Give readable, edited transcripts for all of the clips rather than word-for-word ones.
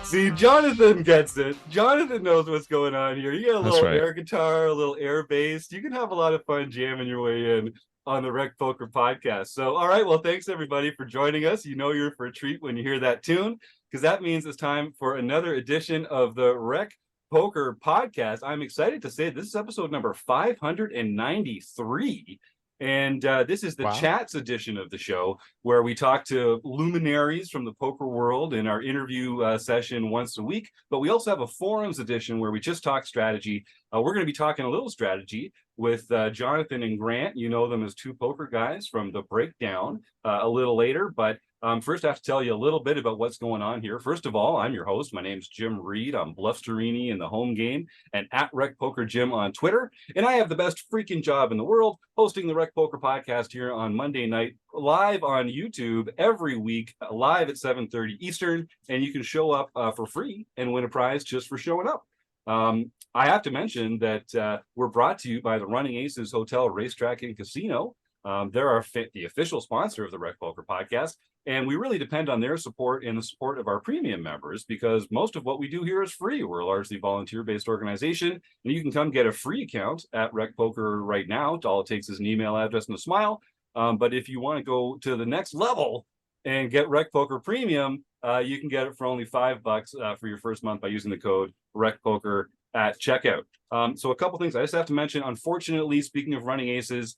See, Jonathan gets it. Jonathan knows what's going on here. You got a That's little right. air guitar, a little air bass. You can have a lot of fun jamming your way in on the Rec Poker podcast. So, all right, well, thanks everybody for joining us. You know you're for a treat when you hear that tune, because that means it's time for another edition of the Rec Poker podcast. I'm excited to say this is episode number 593. And this is the chats edition of the show, where we talk to luminaries from the poker world in our interview session once a week. But we also have a forums edition where we just talk strategy. We're going to be talking a little strategy with Jonathan and Grant. You know them as two poker guys from the breakdown a little later. But first, I have to tell you a little bit about what's going on here. First of all, I'm your host. My name's Jim Reid. I'm Bluffsterini in the home game and at RecPokerJim on Twitter. And I have the best freaking job in the world, hosting the Rec Poker podcast here on Monday night, live on YouTube every week, live at 7:30 Eastern. And you can show up for free and win a prize just for showing up. I have to mention that we're brought to you by the Running Aces Hotel, Racetrack, and Casino. They're the official sponsor of the Rec Poker podcast. And we really depend on their support and the support of our premium members, because most of what we do here is free. We're a largely volunteer-based organization, and you can come get a free account at Rec Poker right now. All it takes is an email address and a smile. But if you want to go to the next level and get Rec Poker Premium, you can get it for only $5 for your first month by using the code RecPoker at checkout. So a couple things I just have to mention. Unfortunately, speaking of Running Aces,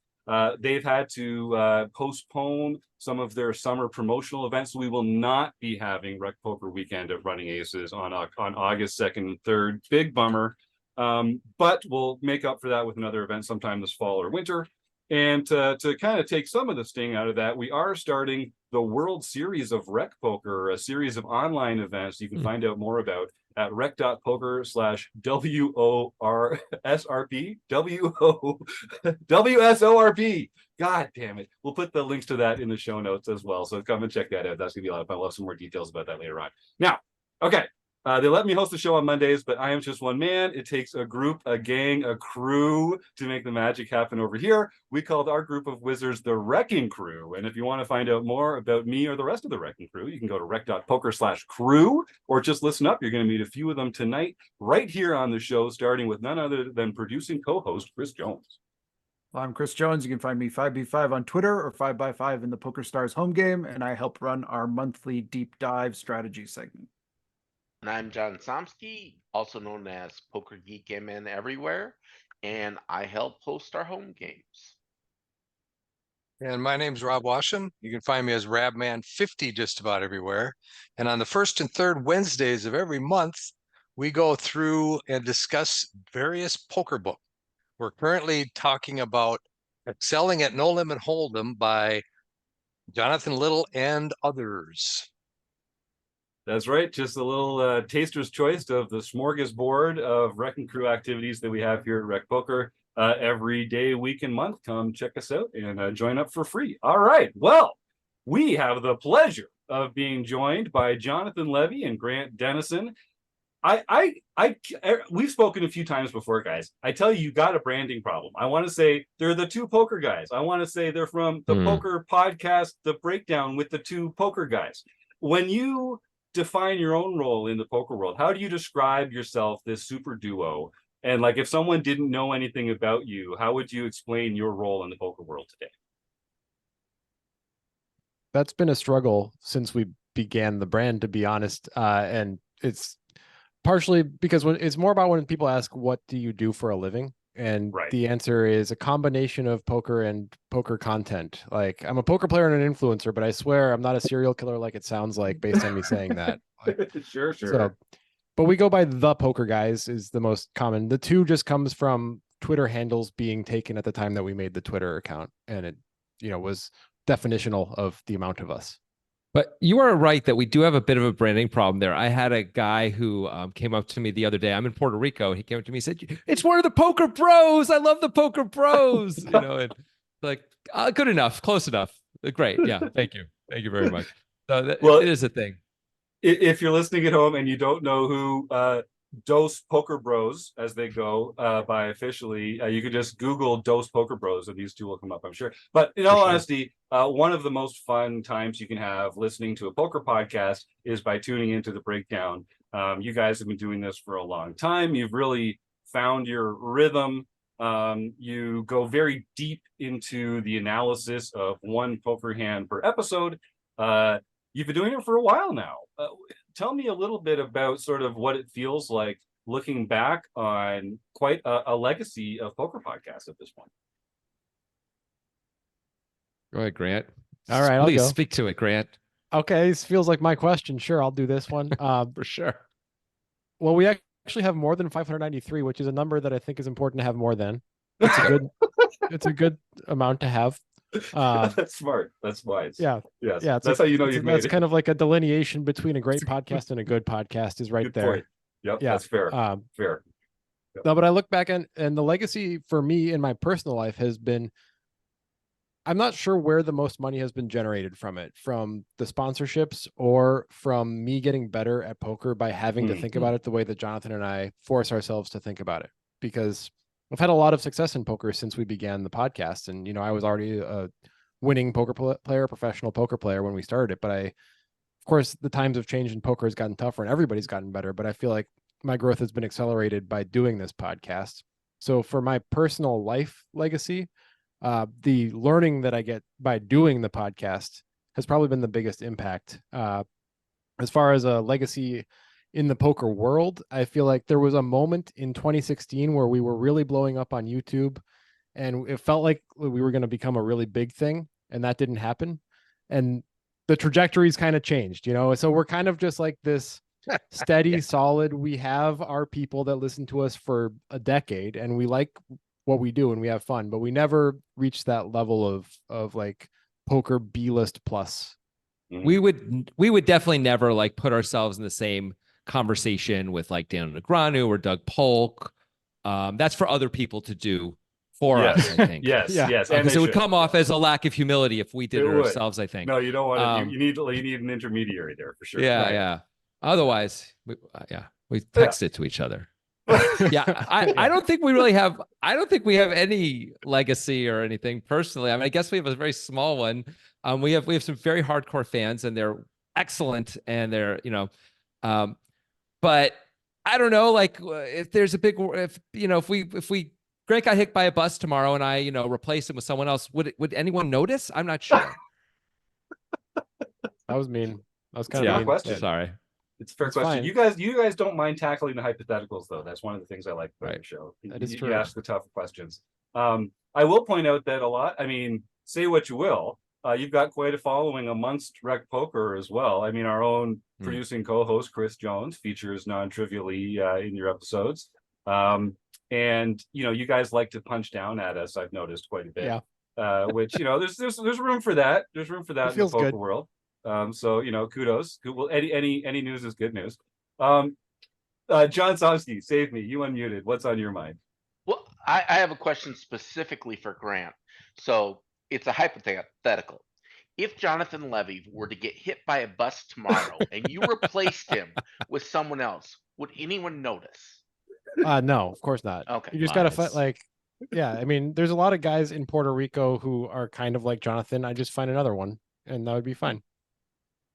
they've had to postpone some of their summer promotional events. So we will not be having Rec Poker Weekend at Running Aces on August 2nd and 3rd. Big bummer. But we'll make up for that with another event sometime this fall or winter. And to kind of take some of the sting out of that, we are starting the World Series of Rec Poker, a series of online events you can find out more about at rec.poker/WORSRP. WSORP. God damn it. We'll put the links to that in the show notes as well. So come and check that out. That's going to be a lot of fun. We'll have some more details about that later on. Now, okay. They let me host the show on Mondays, but I am just one man. It takes a group, a gang, a crew to make the magic happen over here. We called our group of wizards the RECing Crew. And if you want to find out more about me or the rest of the RECing Crew, you can go to rec.poker/crew, or just listen up. You're going to meet a few of them tonight, right here on the show, starting with none other than producing co-host Chris Jones. Well, I'm Chris Jones. You can find me 5B5 on Twitter or 5x5 in the Poker Stars home game, and I help run our monthly deep dive strategy segment. And I'm John Somsky, also known as Poker Geek MN Everywhere, and I help host our home games. And my name's Rob Washin. You can find me as Rabman50 just about everywhere. And on the first and third Wednesdays of every month, we go through and discuss various poker books. We're currently talking about Excelling at No Limit Hold'em by Jonathan Little and others. That's right. Just a little taster's choice of the smorgasbord of Rec and Crew activities that we have here at Rec Poker every day, week, and month. Come check us out and join up for free. All right. Well, we have the pleasure of being joined by Jonathan Levy and Grant Denison. We've spoken a few times before, guys. I tell you, you got a branding problem. I want to say they're the two poker guys. I want to say they're from the poker podcast, The Breakdown with the two poker guys. When you define your own role in the poker world, how do you describe yourself, this super duo? And like, if someone didn't know anything about you, how would you explain your role in the poker world today? That's been a struggle since we began the brand, to be honest. And it's partially because it's more about when people ask, what do you do for a living? And the answer is a combination of poker and poker content. Like, I'm a poker player and an influencer, but I swear I'm not a serial killer like it sounds like based on me saying that. Like, Sure. So, but we go by the poker guys is the most common. The two just comes from Twitter handles being taken at the time that we made the Twitter account. And it, was definitional of the amount of us. But you are right that we do have a bit of a branding problem there. I had a guy who came up to me the other day. I'm in Puerto Rico. He came up to me and said, "It's one of the poker bros. I love the poker bros." And like, good enough, close enough. Great. Yeah. Thank you. Thank you very much. So it is a thing. If you're listening at home and you don't know who Dose Poker Bros as they go by officially. You could just Google Dose Poker Bros and these two will come up, I'm sure. But in all honesty, one of the most fun times you can have listening to a poker podcast is by tuning into the breakdown. You guys have been doing this for a long time. You've really found your rhythm. You go very deep into the analysis of one poker hand per episode. You've been doing it for a while now. Tell me a little bit about sort of what it feels like looking back on quite a legacy of poker podcasts at this point. Go ahead, Grant. All right, please I'll go. Speak to it, Grant. Okay, this feels like my question. Sure, I'll do this one. For sure. Well, we actually have more than 593, which is a number that I think is important to have more than. It's a good, it's a good amount to have. That's smart. That's wise. Yeah. Yes. Yeah. That's how you know you've made it. That's kind of like a delineation between a great podcast and a good podcast is right Good there. point. Yep. Yeah. That's fair. Fair. Yep. No, but I look back and the legacy for me in my personal life has been, I'm not sure where the most money has been generated from it, from the sponsorships or from me getting better at poker by having to think about it the way that Jonathan and I force ourselves to think about it. Because I've had a lot of success in poker since we began the podcast. And, you know, I was already a winning poker player, professional poker player when we started it. But of course, the times have changed and poker has gotten tougher and everybody's gotten better. But I feel like my growth has been accelerated by doing this podcast. So for my personal life legacy, the learning that I get by doing the podcast has probably been the biggest impact. As far as a legacy in the poker world, I feel like there was a moment in 2016 where we were really blowing up on YouTube and it felt like we were going to become a really big thing, and that didn't happen. And the trajectories kind of changed, you know? So we're kind of just like this steady, solid. We have our people that listen to us for a decade and we like what we do and we have fun, but we never reached that level of like poker B-list plus. We would definitely never like put ourselves in the same conversation with like Dan Negreanu or Doug Polk. That's for other people to do for us, I think. Yes. Because it would come off as a lack of humility if we did it ourselves, I think. No, you don't want to. You need an intermediary there for sure. Yeah, right. yeah. Otherwise, we text it to each other. I don't think we really have. I don't think we have any legacy or anything personally. I mean, I guess we have a very small one. We have some very hardcore fans, and they're excellent, and they're but I don't know. Like, if there's a big, if we Grant got hit by a bus tomorrow, and I replace him with someone else, would anyone notice? I'm not sure. That was mean. That was kind of mean. Question. Sorry. It's a fair question. Fine. You guys don't mind tackling the hypotheticals, though. That's one of the things I like about the show. That is true. You ask the tough questions. I will point out that a lot. I mean, say what you will. You've got quite a following amongst RecPoker as well. I mean, our own producing co-host Chris Jones features non-trivially in your episodes. And you guys like to punch down at us. I've noticed quite a bit. Yeah. Which there's room for that. There's room for that in the poker world. So kudos. Well, any news is good news. John Somsky, save me. You unmuted. What's on your mind? Well, I have a question specifically for Grant. So it's a hypothetical. If Jonathan Levy were to get hit by a bus tomorrow and you replaced him with someone else, would anyone notice? No, of course not. Okay. You just got to fight I mean, there's a lot of guys in Puerto Rico who are kind of like Jonathan. I just find another one and that would be fine.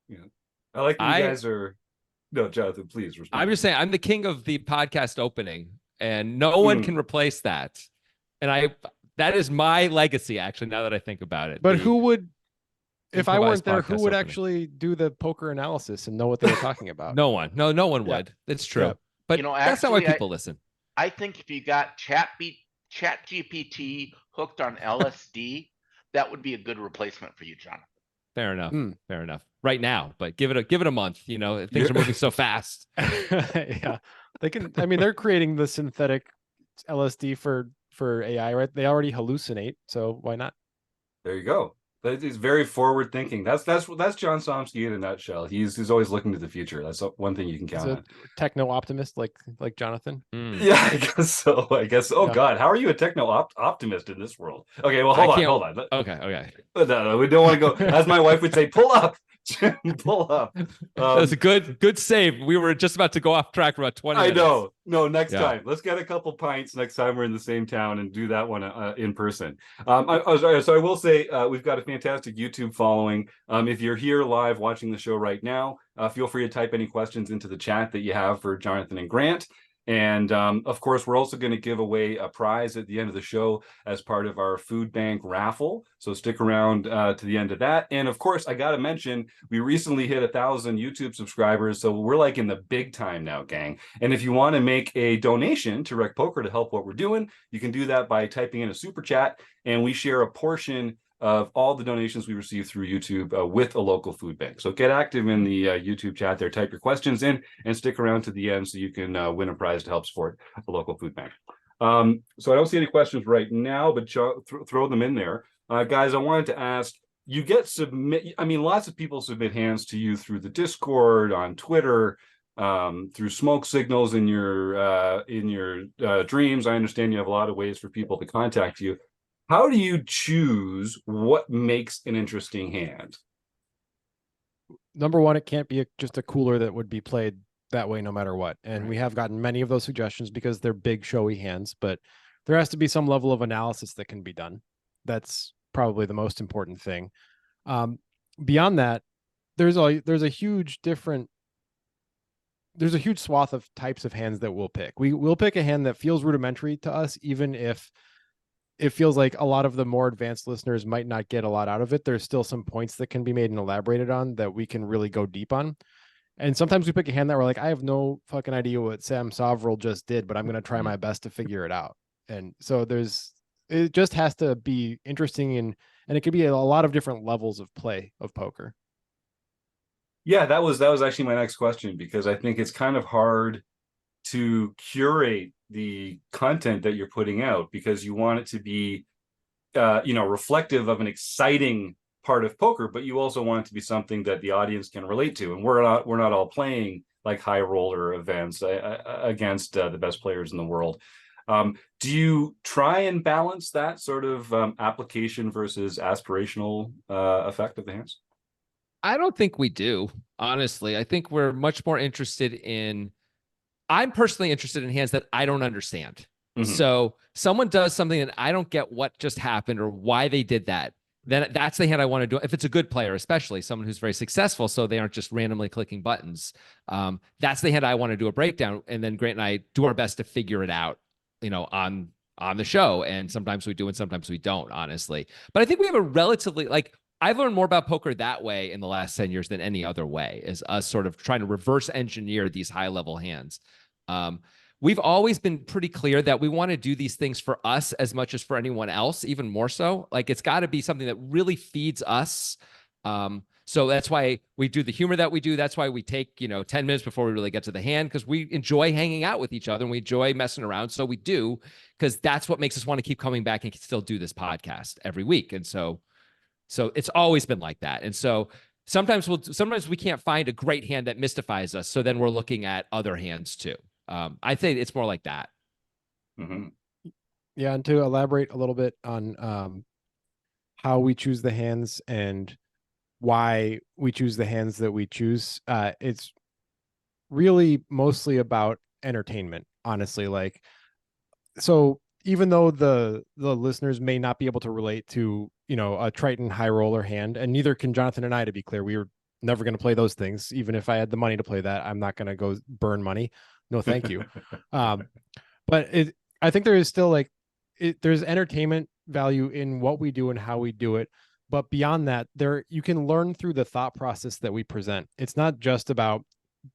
Yeah. I like that you guys are. No, Jonathan, please respond. I'm just saying, I'm the king of the podcast opening, and no one can replace that. And that is my legacy, actually, now that I think about it. But who would, if I weren't there, who would actually do the poker analysis and know what they were talking about? No one. No one would. It's true. Yeah. But that's not why people listen. I think if you got ChatGPT hooked on LSD, that would be a good replacement for you, Jonathan. Fair enough. Fair enough. Right now, but give it a month. Things are moving so fast. Yeah, they can. I mean, they're creating the synthetic LSD for AI, right? They already hallucinate, so why not? There you go. That is very forward thinking. That's John Somsky in a nutshell. He's always looking to the future. That's one thing you can count on. Techno optimist like Jonathan. Yeah, I guess so. Oh yeah. God, how are you a techno optimist in this world? Okay, well hold on. Okay. No, we don't want to go. As my wife would say, pull up. Pull up. That was a good save. We were just about to go off track for about 20 minutes. I know. No, next time. Let's get a couple pints next time we're in the same town and do that one in person. So I will say we've got a fantastic YouTube following. If you're here live watching the show right now, feel free to type any questions into the chat that you have for Jonathan and Grant. And of course, we're also going to give away a prize at the end of the show as part of our food bank raffle. So stick around to the end of that. And of course, I got to mention, we recently hit 1,000 YouTube subscribers. So we're like in the big time now, gang. And if you want to make a donation to RecPoker to help what we're doing, you can do that by typing in a super chat. And we share a portion of all the donations we receive through YouTube with a local food bank. So get active in the YouTube chat there, type your questions in, and stick around to the end so you can win a prize to help support a local food bank. So I don't see any questions right now, but throw them in there. Guys, I wanted to ask, you get lots of people submit hands to you through the Discord, on Twitter, through smoke signals in your dreams. I understand you have a lot of ways for people to contact you. How do you choose what makes an interesting hand? Number one, it can't be just a cooler that would be played that way no matter what. And we have gotten many of those suggestions because they're big, showy hands, but there has to be some level of analysis that can be done. That's probably the most important thing. Beyond that, there's a huge swath of types of hands that we'll pick. We'll pick a hand that feels rudimentary to us, even if it feels like a lot of the more advanced listeners might not get a lot out of it. There's still some points that can be made and elaborated on that we can really go deep on. And sometimes we pick a hand that we're like, I have no fucking idea what Sam Soverel just did, but I'm going to try my best to figure it out. And so it just has to be interesting, and it could be a lot of different levels of play of poker. Yeah, that was actually my next question, because I think it's kind of hard to curate the content that you're putting out, because you want it to be reflective of an exciting part of poker, but you also want it to be something that the audience can relate to. And we're not all playing like high roller events against the best players in the world. Do you try and balance that sort of application versus aspirational effect of the hands? I don't think we do, honestly. I think we're much more interested in, I'm personally interested in hands that I don't understand. Mm-hmm. So someone does something that I don't get what just happened or why they did that, then that's the hand I want to do. If it's a good player, especially someone who's very successful, so they aren't just randomly clicking buttons, that's the hand I want to do a breakdown. And then Grant and I do our best to figure it out, on the show. And sometimes we do and sometimes we don't, honestly. But I think we have a relatively, I've learned more about poker that way in the last 10 years than any other way, is us sort of trying to reverse engineer these high level hands. We've always been pretty clear that we want to do these things for us as much as for anyone else, even more so. It's got to be something that really feeds us. So that's why we do the humor that we do. That's why we take, 10 minutes before we really get to the hand, because we enjoy hanging out with each other and we enjoy messing around. So we do, because that's what makes us want to keep coming back and still do this podcast every week. And so it's always been like that. And so sometimes we can't find a great hand that mystifies us. So then we're looking at other hands too. I think it's more like that. Mm-hmm. Yeah. And to elaborate a little bit on how we choose the hands and why we choose the hands that we choose, it's really mostly about entertainment, honestly. So even though the listeners may not be able to relate to, a Triton high roller hand, and neither can Jonathan and I, to be clear, we were never going to play those things. Even if I had the money to play that, I'm not going to go burn money. No, thank you. But I think there is still there's entertainment value in what we do and how we do it. But beyond that, you can learn through the thought process that we present. It's not just about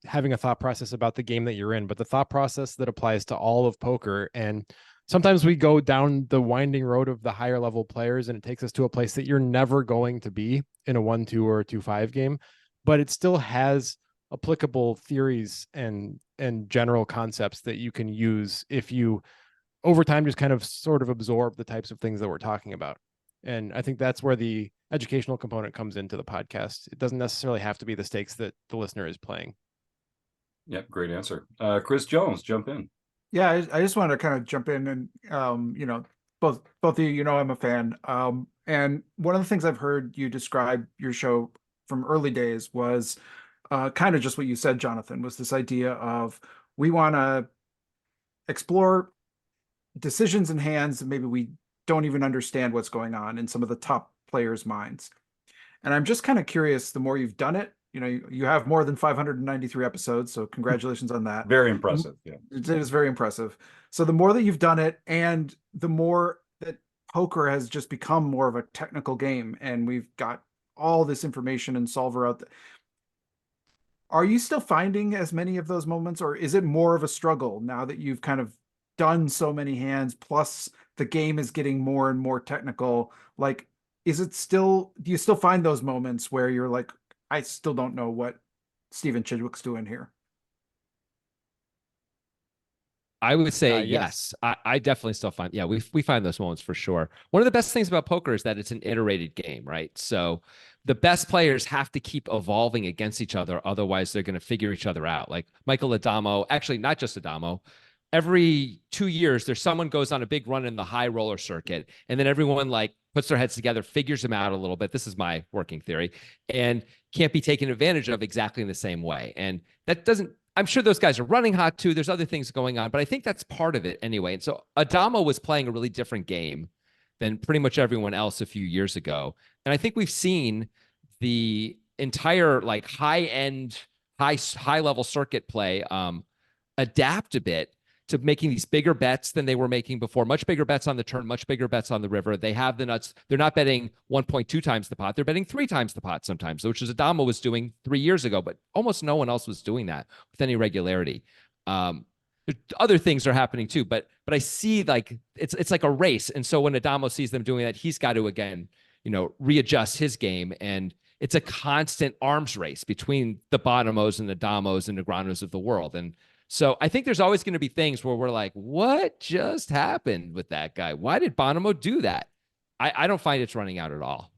having a thought process about the game that you're in, but the thought process that applies to all of poker. And sometimes we go down the winding road of the higher level players, and it takes us to a place that you're never going to be in a 1-2 or a 2-5 game, but it still has applicable theories and general concepts that you can use if you over time just kind of sort of absorb the types of things that we're talking about. And I think that's where the educational component comes into the podcast. It doesn't necessarily have to be the stakes that the listener is playing. Yep, great answer. Chris Jones, jump in. Yeah, I just want to kind of jump in and, both of you, I'm a fan. And one of the things I've heard you describe your show from early days was kind of just what you said, Jonathan, was this idea of we want to explore decisions in hands that maybe we don't even understand what's going on in some of the top players' minds. And I'm just kind of curious, the more you've done it, you have more than 593 episodes, so congratulations on that. Very impressive. Yeah. It is very impressive. So the more that you've done it, and the more that poker has just become more of a technical game, and we've got all this information and solver out there, are you still finding as many of those moments, or is it more of a struggle now that you've kind of done so many hands, plus the game is getting more and more technical? Like, do you still find those moments where you're like, I still don't know what Stephen Chidwick's doing here? I would say yes. I definitely still find, we find those moments for sure. One of the best things about poker is that it's an iterated game, right? So the best players have to keep evolving against each other. Otherwise, they're going to figure each other out. Like Michael Adamo, actually not just Adamo, every 2 years, there's someone goes on a big run in the high roller circuit, and then everyone like puts their heads together, figures them out a little bit. This is my working theory, and can't be taken advantage of exactly in the same way. And that doesn't, I'm sure those guys are running hot too. There's other things going on, but I think that's part of it anyway. And so Adamo was playing a really different game than pretty much everyone else a few years ago. And I think we've seen the entire like high-end, high-level circuit play adapt a bit to making these bigger bets than they were making before. Much bigger bets on the turn, much bigger bets on the river. They have the nuts. They're not betting 1.2 times the pot. They're betting 3 times the pot sometimes, which is Adamo was doing 3 years ago, but almost no one else was doing that with any regularity. Other things are happening too, but I see like it's like a race. And so when Adamo sees them doing that, he's got to again, readjust his game. And it's a constant arms race between the Bonomo's and the Damos and the Negranos of the world. And so I think there's always going to be things where we're like, what just happened with that guy? Why did Bonomo do that? I don't find it's running out at all.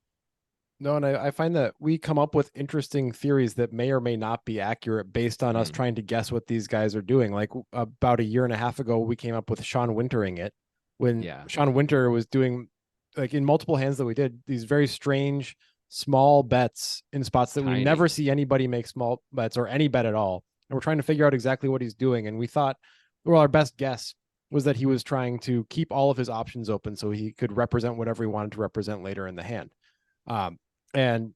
No, and I find that we come up with interesting theories that may or may not be accurate based on us trying to guess what these guys are doing. Like about a year and a half ago, we came up with Sean Wintering it when Sean Winter was doing, like in multiple hands that we did, these very strange small bets in spots that we never see anybody make small bets or any bet at all. And we're trying to figure out exactly what he's doing. And we thought, well, our best guess was that he was trying to keep all of his options open so he could represent whatever he wanted to represent later in the hand. And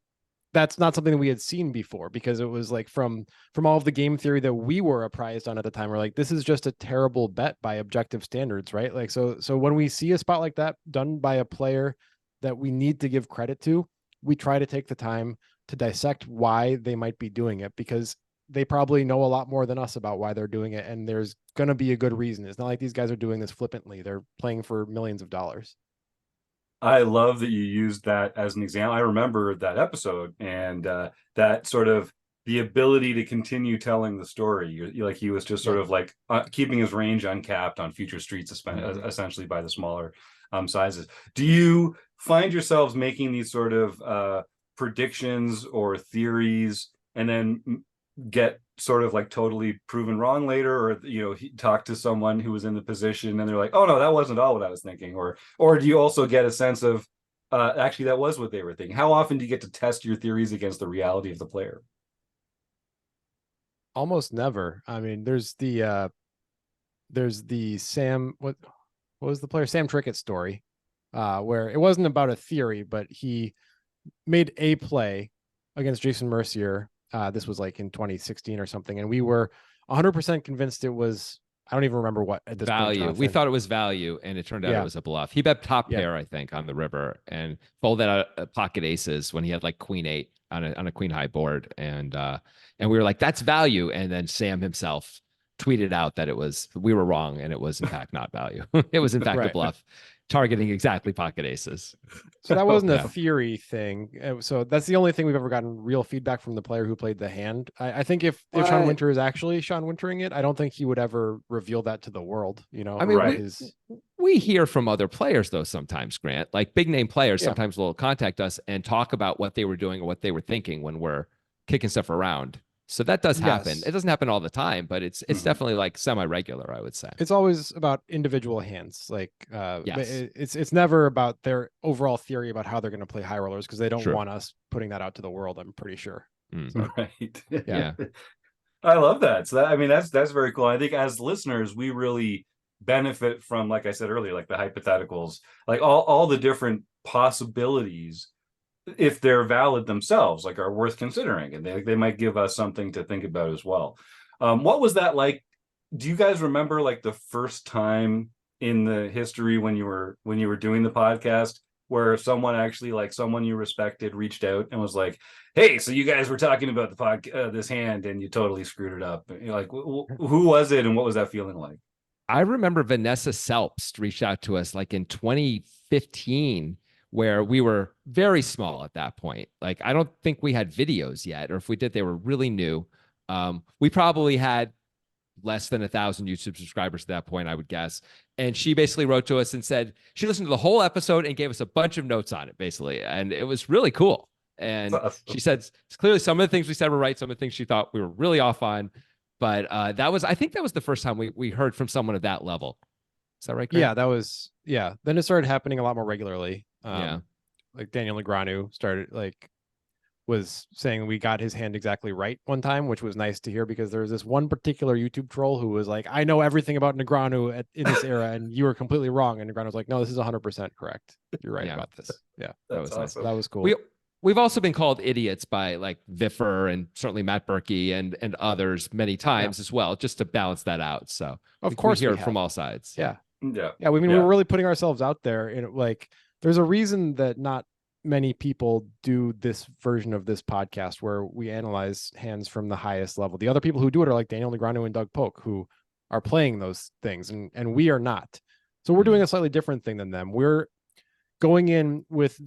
that's not something that we had seen before, because it was like from all of the game theory that we were apprised on at the time, we're like, this is just a terrible bet by objective standards, right? Like, so when we see a spot like that done by a player that we need to give credit to, we try to take the time to dissect why they might be doing it, because they probably know a lot more than us about why they're doing it. And there's going to be a good reason. It's not like these guys are doing this flippantly. They're playing for millions of dollars. I love that you used that as an example. I remember that episode and that sort of the ability to continue telling the story. Like he was just sort of like keeping his range uncapped on future streets, essentially by the smaller sizes. Do you find yourselves making these sort of predictions or theories and then get sort of like totally proven wrong later, or talk to someone who was in the position and they're like, oh no, that wasn't all what I was thinking, or do you also get a sense of actually that was what they were thinking? How often do you get to test your theories against the reality of the player? Almost never. I mean, there's the Sam, what was the player, Sam Trickett story, where it wasn't about a theory, but he made a play against Jason Mercier. This was like in 2016 or something. And we were 100% convinced it was, I don't even remember what at this value. point. We thought it was value, and it turned out it was a bluff. He bet top pair, I think, on the river and folded out pocket aces when he had like queen 8 on a queen high board. And we were like, that's value. And then Sam himself tweeted out that we were wrong, and it was in fact not value. It was in fact a bluff, targeting exactly pocket aces. So that wasn't a theory thing. So that's the only thing we've ever gotten real feedback from the player who played the hand. I think if Sean Winter is actually Sean Wintering it, I don't think he would ever reveal that to the world. I mean, we hear from other players though sometimes, Grant, like big name players sometimes will contact us and talk about what they were doing or what they were thinking when we're kicking stuff around. So that does happen. Yes. It doesn't happen all the time, but it's definitely like semi-regular, I would say. It's always about individual hands. Like Yes. it's never about their overall theory about how they're going to play high rollers, because they don't Sure. want us putting that out to the world, I'm pretty sure. Mm. Right. Yeah. I love that. So that, I mean, that's very cool. I think as listeners, we really benefit from, like I said earlier, like the hypotheticals, like all the different possibilities, if they're valid themselves, like are worth considering, and they might give us something to think about as well. What was that like? Do you guys remember like the first time in the history when you were doing the podcast where someone actually, like someone you respected, reached out and was like, "Hey, so you guys were talking about the this hand and you totally screwed it up"? And you're like, who was it, and what was that feeling like? I remember Vanessa Selbst reached out to us like in 2015, where we were very small at that point. Like, I don't think we had videos yet, or if we did, they were really new. We probably had less than 1,000 YouTube subscribers at that point, I would guess. And she basically wrote to us and said she listened to the whole episode and gave us a bunch of notes on it, basically. And it was really cool. And she said clearly some of the things we said were right, some of the things she thought we were really off on. But I think that was the first time we heard from someone at that level. Is that right, Grant? Yeah, then it started happening a lot more regularly. Yeah. Like Daniel Negreanu was saying we got his hand exactly right one time, which was nice to hear, because there was this one particular YouTube troll who was like, "I know everything about Negreanu in this era, and you were completely wrong." And Negreanu was like, "No, this is 100% correct. You're right about this." Yeah, that was awesome. That was cool. We've also been called idiots by like Viffer and certainly Matt Berkey and others many times as well, just to balance that out. So of course we hear we it from all sides. Yeah. Yeah. We were really putting ourselves out there, and like, there's a reason that not many people do this version of this podcast where we analyze hands from the highest level. The other people who do it are like Daniel Negreanu and Doug Polk, who are playing those things, and we are not. So we're doing a slightly different thing than them. We're going in with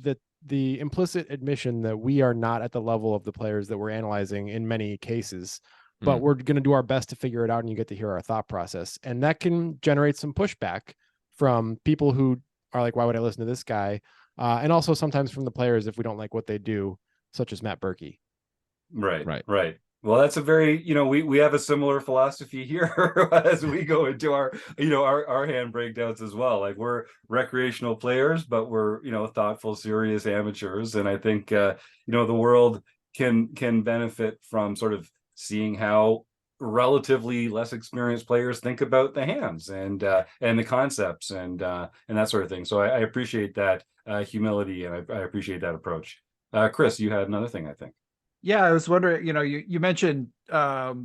the implicit admission that we are not at the level of the players that we're analyzing in many cases, but we're going to do our best to figure it out, and you get to hear our thought process. And that can generate some pushback from people who are like, "Why would I listen to this guy?" And also sometimes from the players if we don't like what they do, such as Matt Berkey. Right. Well, that's a very, we have a similar philosophy here as we go into our hand breakdowns as well. Like, we're recreational players, but we're, thoughtful, serious amateurs. And I think, the world can benefit from sort of seeing how relatively less experienced players think about the hands and the concepts and that sort of thing. So I appreciate that humility, and I appreciate that approach. Chris, you had another thing, I think. Yeah, I was wondering, you mentioned a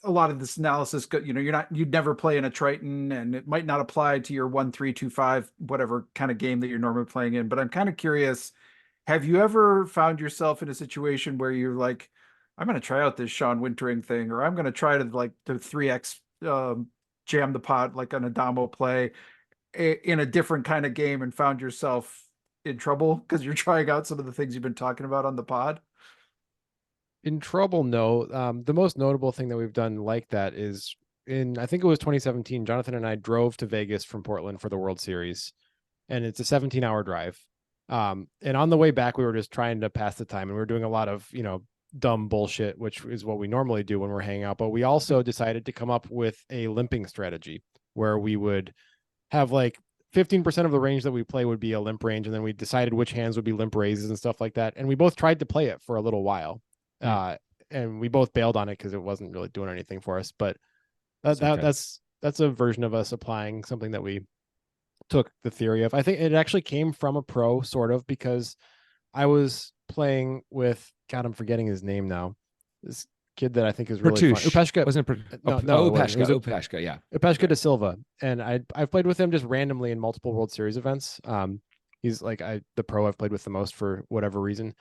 lot of this analysis, you'd never play in a Triton, and it might not apply to your 1-3-2-5, whatever kind of game that you're normally playing in. But I'm kind of curious, have you ever found yourself in a situation where you're like, I'm going to try out this Sean Wintering thing, or I'm going to try to like the 3X jam the pot, like an Adamo play in a different kind of game, and found yourself in trouble because you're trying out some of the things you've been talking about on the pod? In trouble, no. The most notable thing that we've done like that is I think it was 2017, Jonathan and I drove to Vegas from Portland for the World Series, and it's a 17-hour drive. And on the way back, we were just trying to pass the time, and we were doing a lot of, dumb bullshit, which is what we normally do when we're hanging out. But we also decided to come up with a limping strategy where we would have like 15% of the range that we play would be a limp range. And then we decided which hands would be limp raises and stuff like that. And we both tried to play it for a little while. And we both bailed on it because it wasn't really doing anything for us. But that's a version of us applying something that we took the theory of. I think it actually came from a pro, sort of, because I was playing with, God, I'm forgetting his name now. This kid that I think is really fun. Upeshka. Wasn't it? Upeshka, yeah. Upeshka da Silva. And I've played with him just randomly in multiple World Series events. He's like the pro I've played with the most for whatever reason.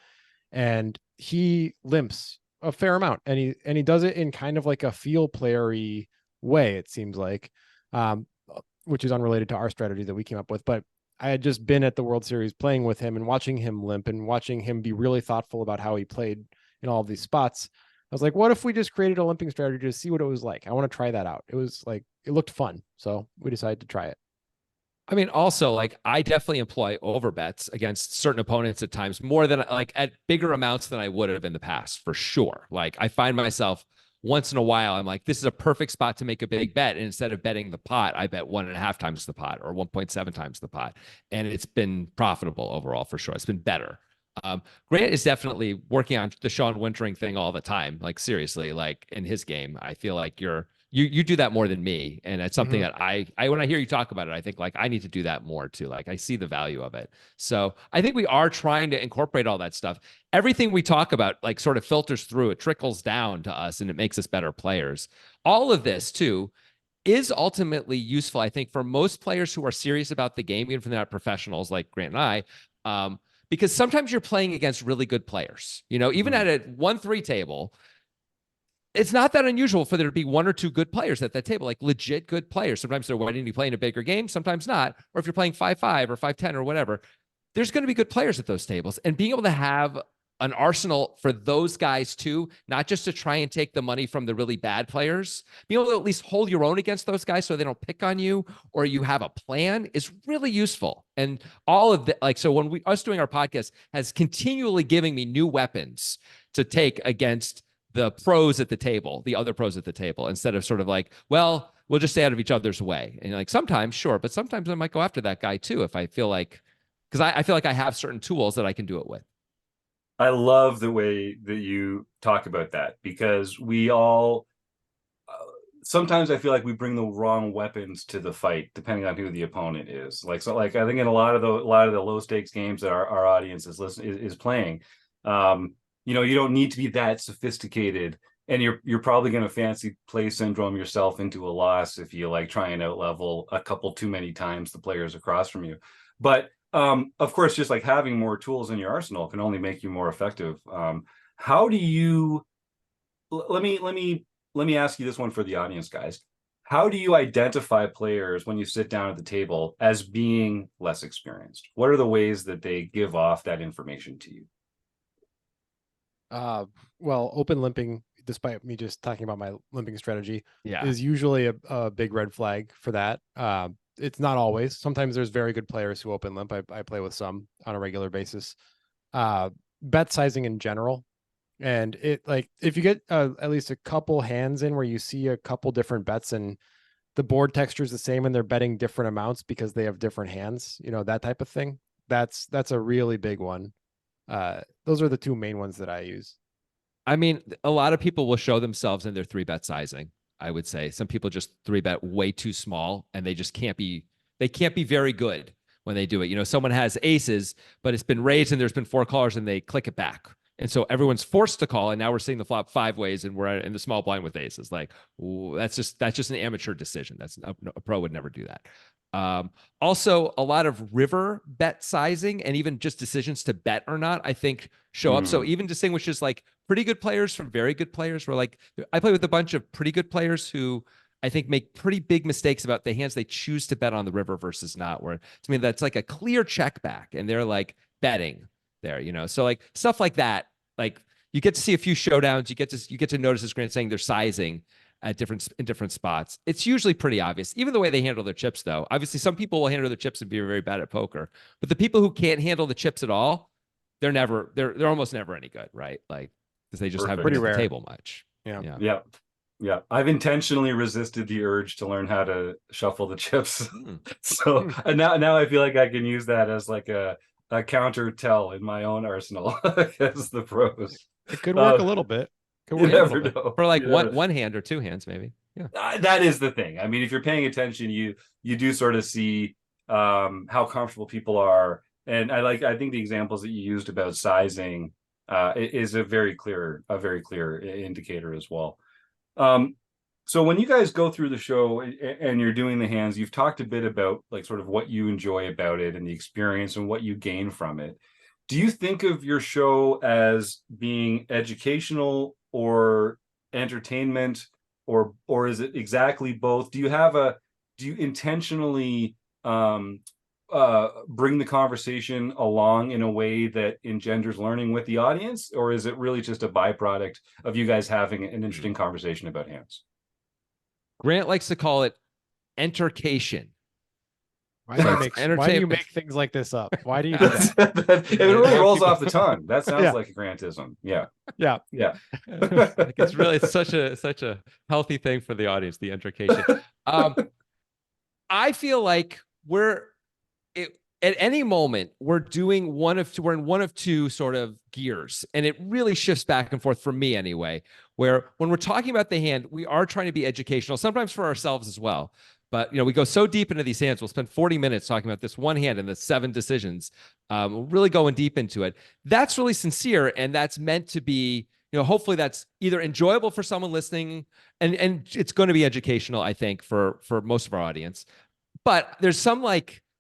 And he limps a fair amount. And he does it in kind of like a feel playery way, it seems like, which is unrelated to our strategy that we came up with. But I had just been at the World Series playing with him and watching him limp and watching him be really thoughtful about how he played in all of these spots. I was like, what if we just created a limping strategy to see what it was like? I want to try that out. It was like, it looked fun. So we decided to try it. I mean, also, like, I definitely employ overbets against certain opponents at times, more than like at bigger amounts than I would have in the past, for sure. Like, I find myself once in a while, I'm like, this is a perfect spot to make a big bet. And instead of betting the pot, I bet 1.5 times the pot or 1.7 times the pot. And it's been profitable overall, for sure. It's been better. Grant is definitely working on the Sean Wintering thing all the time. Like, seriously, like in his game, I feel like you do that more than me. And it's something that I when I hear you talk about it, I think like I need to do that more too. Like, I see the value of it. So I think we are trying to incorporate all that stuff. Everything we talk about like sort of filters through, it trickles down to us, and it makes us better players. All of this too is ultimately useful, I think, for most players who are serious about the game, even if they're not professionals like Grant and I. Because sometimes you're playing against really good players, you know, even at a 1-3 table, it's not that unusual for there to be 1 or 2 good players at that table, like legit good players. Sometimes they're waiting to play in a bigger game, sometimes not. Or if you're playing 5-5 or 5-10 or whatever, there's going to be good players at those tables. And being able to have an arsenal for those guys too, not just to try and take the money from the really bad players, being able to at least hold your own against those guys so they don't pick on you, or you have a plan, is really useful. And all of the, like, so when us doing our podcast has continually giving me new weapons to take against the pros at the table, the other pros at the table, instead of sort of like, well, we'll just stay out of each other's way. And like, sometimes, sure, but sometimes I might go after that guy too, if I feel like, because I feel like I have certain tools that I can do it with. I love the way that you talk about that, because we all sometimes I feel like we bring the wrong weapons to the fight, depending on who the opponent is. Like, so like I think in a lot of the low stakes games that our audience is playing, you know, you don't need to be that sophisticated, and you're probably going to fancy play syndrome yourself into a loss if you like try and out level a couple too many times the players across from you. But of course, just like having more tools in your arsenal can only make you more effective. How do you? Let me ask you this one for the audience, guys. How do you identify players when you sit down at the table as being less experienced? What are the ways that they give off that information to you? Well, open limping, despite me just talking about my limping strategy, Yeah. is usually a big red flag for that. It's not always. Sometimes there's very good players who open limp. I play with some on a regular basis. Bet sizing in general. And it, like, if you get at least a couple hands in where you see a couple different bets and the board texture is the same and they're betting different amounts because they have different hands, you know, that type of thing. That's a really big one. Those are the 2 main ones that I use. I mean, a lot of people will show themselves in their 3-bet sizing. I would say some people just 3-bet way too small, and they just can't be very good when they do it. You know, someone has aces, but it's been raised and there's been 4 callers and they click it back. And so everyone's forced to call, and now we're seeing the flop 5 ways, and we're in the small blind with aces. Like, ooh, that's just an amateur decision. That's a pro would never do that. Also, a lot of river bet sizing and even just decisions to bet or not, I think, show up. So even distinguishes like pretty good players from very good players. Where like I play with a bunch of pretty good players who I think make pretty big mistakes about the hands they choose to bet on the river versus not. Where to me that's like a clear check back, and they're like betting there, you know. So like stuff like that, like you get to see a few showdowns. You get to notice, as Grant saying, their sizing at different spots. It's usually pretty obvious. Even the way they handle their chips, though. Obviously, some people will handle their chips and be very bad at poker, but the people who can't handle the chips at all, they're almost never any good, right? Like, because they just haven't been at the table much. Yeah. I've intentionally resisted the urge to learn how to shuffle the chips. So and now I feel like I can use that as like a counter tell in my own arsenal against the pros. It could work a little bit. You never know. For like one hand or 2 hands, maybe. Yeah. That is the thing. I mean, if you're paying attention, you do sort of see how comfortable people are. And I think the examples that you used about sizing is a very clear indicator as well. So when you guys go through the show and you're doing the hands, you've talked a bit about like sort of what you enjoy about it and the experience and what you gain from it. Do you think of your show as being educational or entertainment, or is it exactly both? Do you intentionally bring the conversation along in a way that engenders learning with the audience, or is it really just a byproduct of you guys having an interesting conversation about hands? Grant likes to call it entercation. Why do you make things like this up? Why do you do that? It really rolls off the tongue. That sounds like a Grantism. Yeah. It's such a healthy thing for the audience, the intrication. I feel like at any moment we're in one of two sort of gears, and it really shifts back and forth for me anyway, where when we're talking about the hand, we are trying to be educational, sometimes for ourselves as well. But, we go so deep into these hands. We'll spend 40 minutes talking about this one hand and the 7 decisions. We're really going deep into it. That's really sincere. And that's meant to be, hopefully that's either enjoyable for someone listening, and it's going to be educational, I think, for most of our audience. But there's some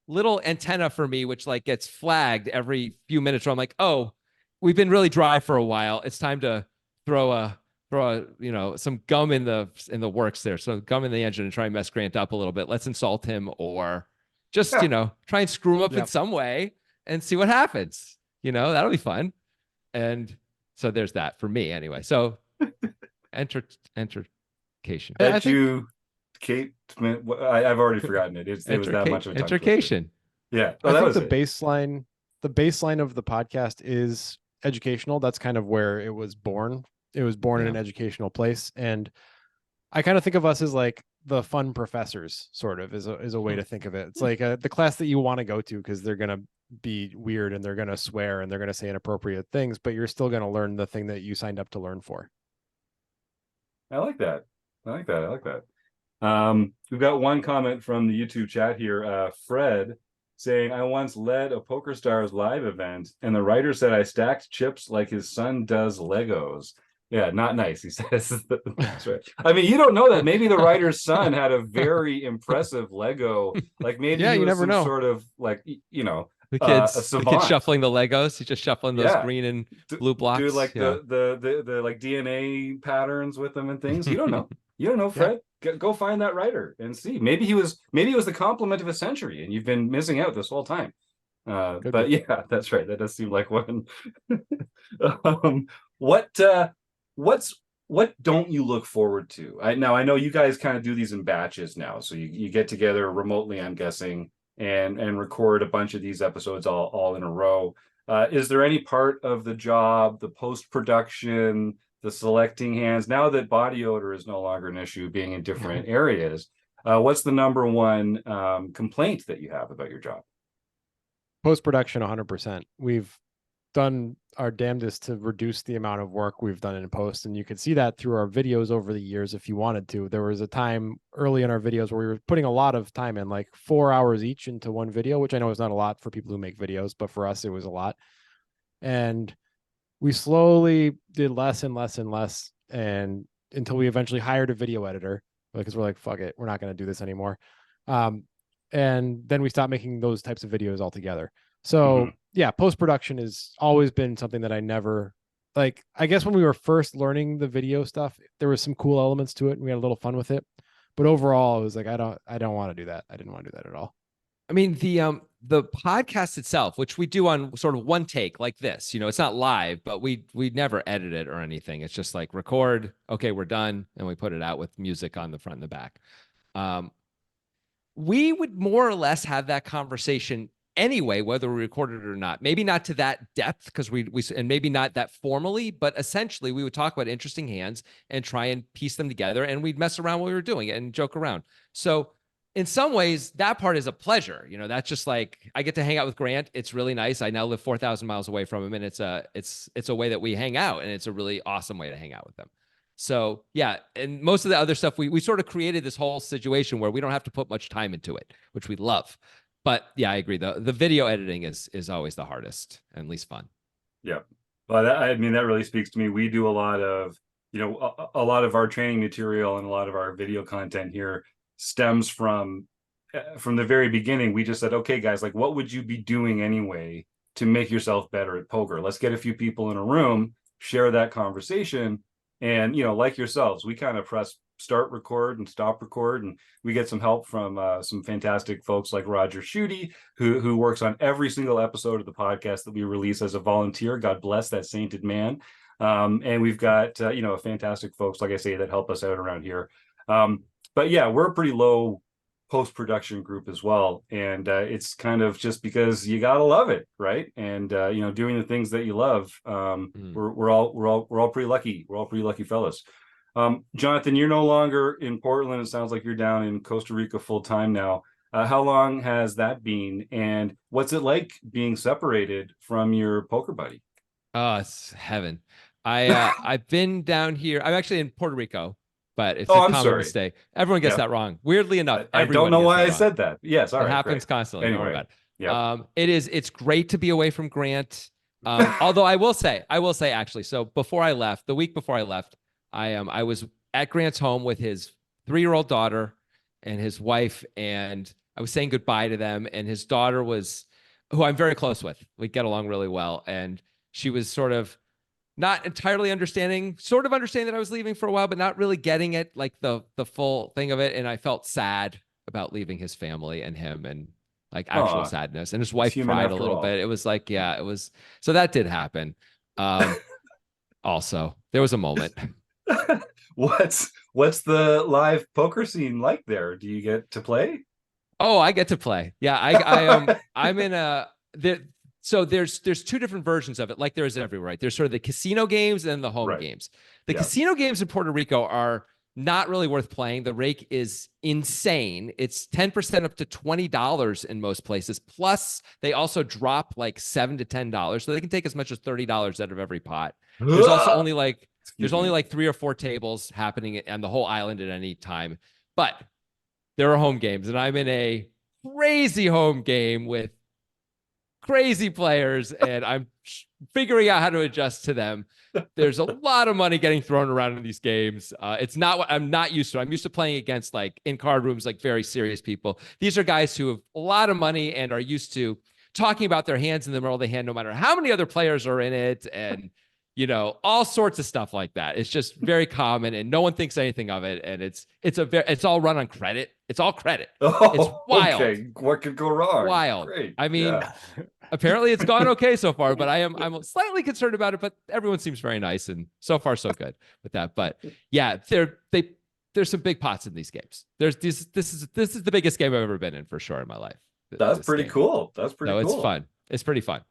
little antenna for me, which gets flagged every few minutes where I'm like, oh, we've been really dry for a while. It's time to throw some gum in the works there. So gum in the engine and try and mess Grant up a little bit. Let's insult him, or just, try and screw him up in some way and see what happens. That'll be fun. And so there's that for me anyway. So entercation. Kate Smith, I've already forgotten it. It was that much of a entercation. Yeah. I think the baseline of the podcast is educational. That's kind of where it was born. It was born in an educational place. And I kind of think of us as the fun professors, sort of, is a way to think of it. It's like the class that you want to go to because they're going to be weird and they're going to swear and they're going to say inappropriate things, but you're still going to learn the thing that you signed up to learn for. I like that. We've got one comment from the YouTube chat here. Fred saying, I once led a PokerStars live event and the writer said I stacked chips like his son does Legos. Yeah, not nice, he says. That's right. I mean, you don't know that. Maybe the writer's son had a very impressive Lego. Maybe he was you never know. Sort of the kid shuffling the Legos. He's just shuffling those green and blue blocks. Do the DNA patterns with them and things. You don't know. You don't know, Fred. Go find that writer and see. Maybe it was the compliment of a century, and you've been missing out this whole time. But yeah, that's right. That does seem like one. What don't you look forward to? I know you guys kind of do these in batches now, so you get together remotely, I'm guessing, and record a bunch of these episodes all in a row. Is there any part of the job, the post-production, the selecting hands, now that body odor is no longer an issue, being in different areas, what's the number one complaint that you have about your job? Post-production, 100%. We've done our damnedest to reduce the amount of work we've done in post, and you can see that through our videos over the years if you wanted to. There was a time early in our videos where we were putting a lot of time in, 4 hours each into one video, which I know is not a lot for people who make videos, but for us it was a lot. And we slowly did less and less and less, and until we eventually hired a video editor, because we're like, fuck it, we're not going to do this anymore. And then we stopped making those types of videos altogether. So yeah, post-production has always been something that I never I guess when we were first learning the video stuff, there was some cool elements to it and we had a little fun with it. But overall, it was like, I don't want to do that. I didn't want to do that at all. I mean, the podcast itself, which we do on sort of one take like this, it's not live, but we never edit it or anything. It's just record, okay, we're done, and we put it out with music on the front and the back. We would more or less have that conversation anyway, whether we recorded it or not. Maybe not to that depth, because we and maybe not that formally, but essentially we would talk about interesting hands and try and piece them together, and we'd mess around while we were doing it and joke around. So in some ways, that part is a pleasure. That's just I get to hang out with Grant. It's really nice. I now live 4,000 miles away from him, and it's a way that we hang out, and it's a really awesome way to hang out with them. So yeah, and most of the other stuff, we sort of created this whole situation where we don't have to put much time into it, which we love. But yeah, I agree. The video editing is always the hardest and least fun. Yeah. Well, that really speaks to me. We do a lot of, a lot of our training material and a lot of our video content here stems from the very beginning. We just said, okay, guys, what would you be doing anyway to make yourself better at poker? Let's get a few people in a room, share that conversation. And, like yourselves, we kind of press start record and stop record, and we get some help from some fantastic folks like Roger Schutte, who works on every single episode of the podcast that we release as a volunteer. God bless that sainted man. And we've got fantastic folks, like I say, that help us out around here. But yeah, we're a pretty low post-production group as well, and it's kind of just because you gotta love it, right? And doing the things that you love. We're all pretty lucky. We're all pretty lucky fellas. Jonathan, you're no longer in Portland. It sounds like you're down in Costa Rica full time now. How long has that been, and what's it like being separated from your poker buddy? Oh, it's heaven. I've been down here. I'm actually in Puerto Rico, but it's a common mistake. Everyone gets that wrong. Weirdly enough, I don't know why I said that. Yes, all right, it happens constantly. Anyway, it's great to be away from Grant. Although I will say actually, so before I left, the week before I left, I was at Grant's home with his 3-year-old daughter and his wife, and I was saying goodbye to them. And his daughter was, who I'm very close with. We get along really well, and she was sort of not entirely understanding that I was leaving for a while, but not really getting it, like the full thing of it. And I felt sad about leaving his family and him, and like actual sadness. And his wife cried a little bit. It was like, it was. So that did happen. Also, there was a moment. What's the live poker scene like there? Do you get to play? Oh, I get to play. Yeah, I'm in a So there's 2 different versions of it, like there is everywhere, right? There's sort of the casino games and the home games. The casino games in Puerto Rico are not really worth playing. The rake is insane. It's 10% up to $20 in most places. Plus, they also drop like $7 to $10, so they can take as much as $30 out of every pot. There's also only like 3 or 4 tables happening on the whole island at any time. But there are home games, and I'm in a crazy home game with crazy players, and I'm figuring out how to adjust to them. There's a lot of money getting thrown around in these games. It's not what I'm not used to. I'm used to playing against, like, in card rooms, like very serious people. These are guys who have a lot of money and are used to talking about their hands in the middle of the hand, no matter how many other players are in it, and all sorts of stuff like that. It's just very common, and no one thinks anything of it. And it's all run on credit. It's all credit. It's wild. Okay, what could go wrong? Wild. Great. I mean, apparently it's gone okay so far, but I'm slightly concerned about it. But everyone seems very nice, and so far so good with that. But yeah, there's some big pots in these games. This is the biggest game I've ever been in for sure in my life. That's pretty cool. That's pretty cool. It's fun. It's pretty fun.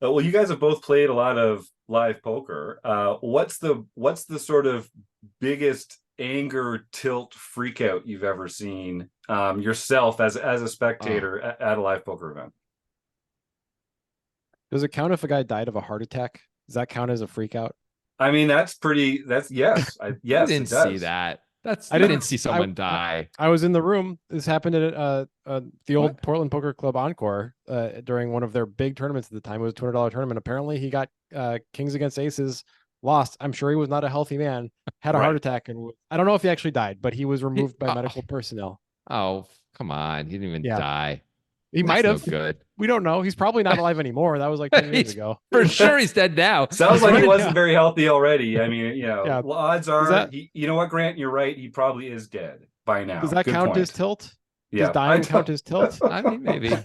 Well, you guys have both played a lot of live poker. What's the sort of biggest anger, tilt, freak out you've ever seen yourself as a spectator at a live poker event? Does it count if a guy died of a heart attack? Does that count as a freak out? I mean, yes. Yes, I didn't see that. I didn't see someone die. I was in the room. This happened at the old Portland Poker Club Encore during one of their big tournaments at the time. It was a $200 tournament. Apparently, he got kings against aces, lost. I'm sure he was not a healthy man, had a heart attack, and I don't know if he actually died, but he was removed by medical personnel. Oh, come on. He didn't even die. He might have. No good. We don't know. He's probably not alive anymore. That was like 10 years ago. For sure, he's dead now. Sounds like he wasn't very healthy already. I mean, odds are, you know what, Grant, you're right. He probably is dead by now. Does that count as tilt? Does dying count as tilt? I mean, maybe.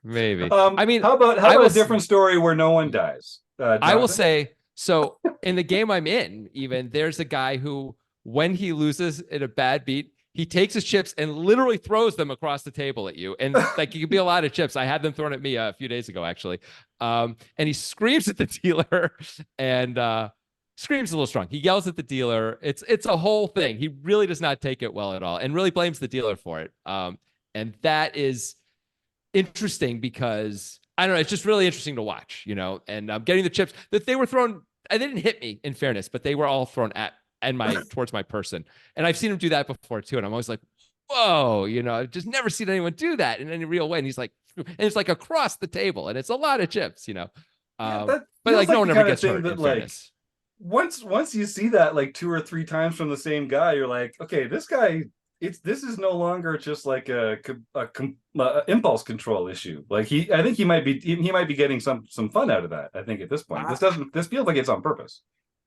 Maybe. I mean, how about a different story where no one dies? I will say, so in the game I'm in, even there's a guy who, when he loses in a bad beat, he takes his chips and literally throws them across the table at you. And like, it could be a lot of chips. I had them thrown at me a few days ago, actually. And he screams at the dealer and screams a little strong. He yells at the dealer. It's a whole thing. He really does not take it well at all and really blames the dealer for it. And that is interesting because, I don't know, it's just really interesting to watch, and getting the chips that they were thrown. They didn't hit me, in fairness, but they were all thrown towards my person. And I've seen him do that before too. And I'm always like, whoa, I've just never seen anyone do that in any real way. And he's like, and it's like across the table and it's a lot of chips, but like no one ever gets hurt. In fairness. Once you see that like 2 or 3 times from the same guy, you're like, okay, this guy, this is no longer just like a impulse control issue. Like I think he might be getting some fun out of that. I think at this point, this feels like it's on purpose.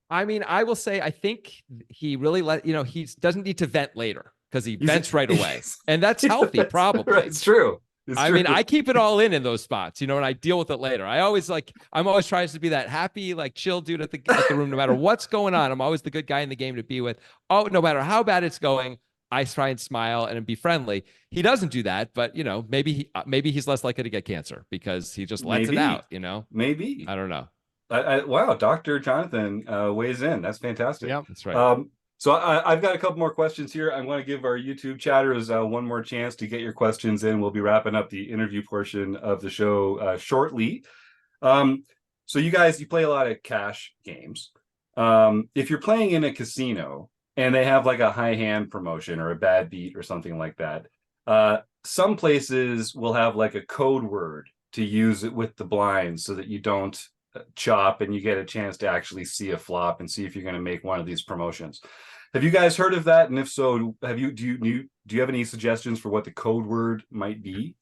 I mean, I will say, I think he really he doesn't need to vent later because he vents right away. And that's healthy, probably. Right, it's true. I mean, I keep it all in those spots, and I deal with it later. I'm always trying to be that happy, like chill dude at the room, no matter what's going on. I'm always the good guy in the game to be with. Oh, no matter how bad it's going, I try and smile and be friendly. He doesn't do that, but you know, maybe he's less likely to get cancer because he just lets it out, you know? Maybe. I don't know. Wow, Dr. Jonathan weighs in. That's fantastic. Yeah, that's right. So I've got a couple more questions here. I want to give our YouTube chatters one more chance to get your questions in. We'll be wrapping up the interview portion of the show shortly. So you guys, you play a lot of cash games. If you're playing in a casino and they have like a high hand promotion or a bad beat or something like that, some places will have like a code word to use it with the blinds so that you don't chop and you get a chance to actually see a flop and see if you're going to make one of these promotions. Have you guys heard of that? And if so, do you have any suggestions for what the code word might be?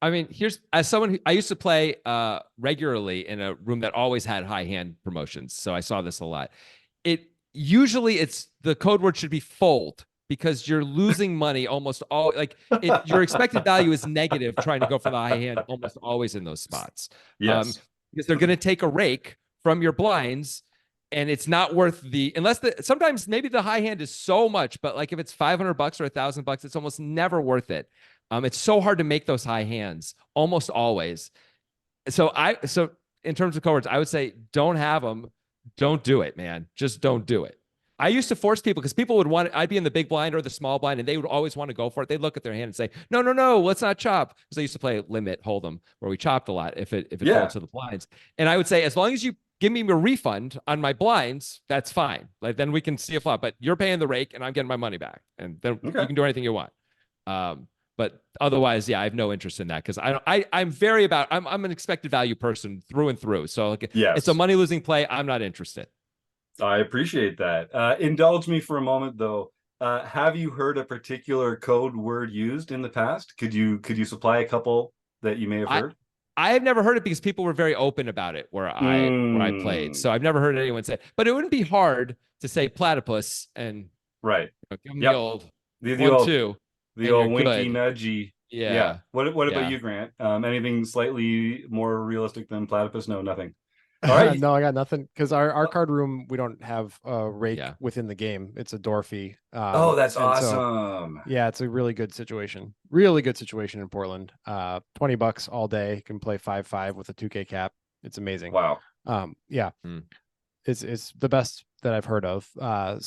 I mean, here's, as someone who I used to play regularly in a room that always had high hand promotions, so I saw this a lot. Usually it's the code word should be fold, because you're losing money almost all, like your expected value is negative trying to go for the high hand almost always in those spots. Yes. Because they're going to take a rake from your blinds, and it's not worth sometimes maybe the high hand is so much, but like if it's $500 or $1,000, it's almost never worth it. It's so hard to make those high hands almost always. So in terms of code words, I would say don't have them. Don't do it, man. Just don't do it. I used to force people because people would want, I'd be in the big blind or the small blind and they would always want to go for it. They'd look at their hand and say, no, let's not chop. Because I used to play limit hold'em where we chopped a lot if it fell to the blinds. And I would say, as long as you give me a refund on my blinds, that's fine. Like then we can see a flop, but you're paying the rake and I'm getting my money back. And then you can do anything you want. But otherwise, I have no interest in that because I'm an expected value person through and through. So like, it's a money losing play. I'm not interested. I appreciate that. Indulge me for a moment though. Have you heard a particular code word used in the past? Could you supply a couple that you may have heard? I have never heard it because people were very open about it where I played. So I've never heard anyone say, but it wouldn't be hard to say platypus and give them the old the old winky nudgy. Yeah. What about you, Grant? Anything slightly more realistic than platypus? No, nothing. All right. No, I got nothing because our card room, we don't have a rake within the game. It's a door fee. That's awesome. So, it's a really good situation. Really good situation in Portland. $20 all day. You can play 5-5 with a 2K cap. It's amazing. Wow. It's the best that I've heard of. I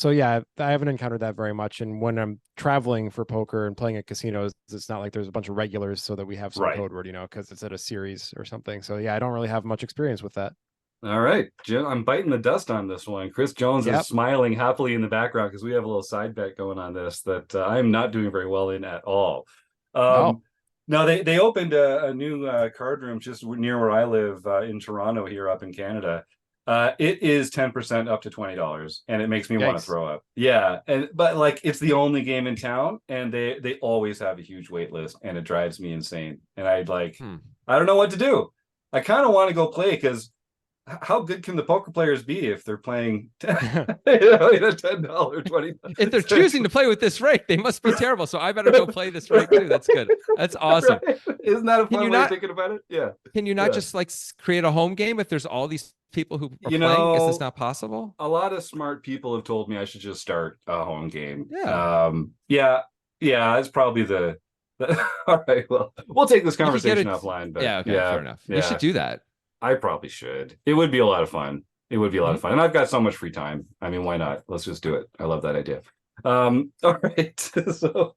haven't encountered that very much. And when I'm traveling for poker and playing at casinos, it's not like there's a bunch of regulars so that we have some code word, because it's at a series or something. So I don't really have much experience with that. All right, Jim, I'm biting the dust on this one. Chris Jones is smiling happily in the background because we have a little side bet going on this that I'm not doing very well in at all. Now they opened a new card room just near where I live in Toronto here up in Canada. It is 10% up to $20 and it makes me want to throw up. But like it's the only game in town and they always have a huge wait list and it drives me insane. And I don't know what to do. I kind of want to go play because how good can the poker players be if they're playing in a $10, $20? If they're choosing to play with this rake, they must be terrible. So I better go play this rake too. That's good. That's awesome. Right? Isn't that a fun way of thinking about it? Yeah. Can you not just like create a home game if there's all these people who are playing? Is this not possible? A lot of smart people have told me I should just start a home game. It's probably the all right. Well, we'll take this conversation offline. But fair enough. You should do that. I probably should. It would be a lot of fun. And I've got so much free time. I mean, why not? Let's just do it. I love that idea. All right. So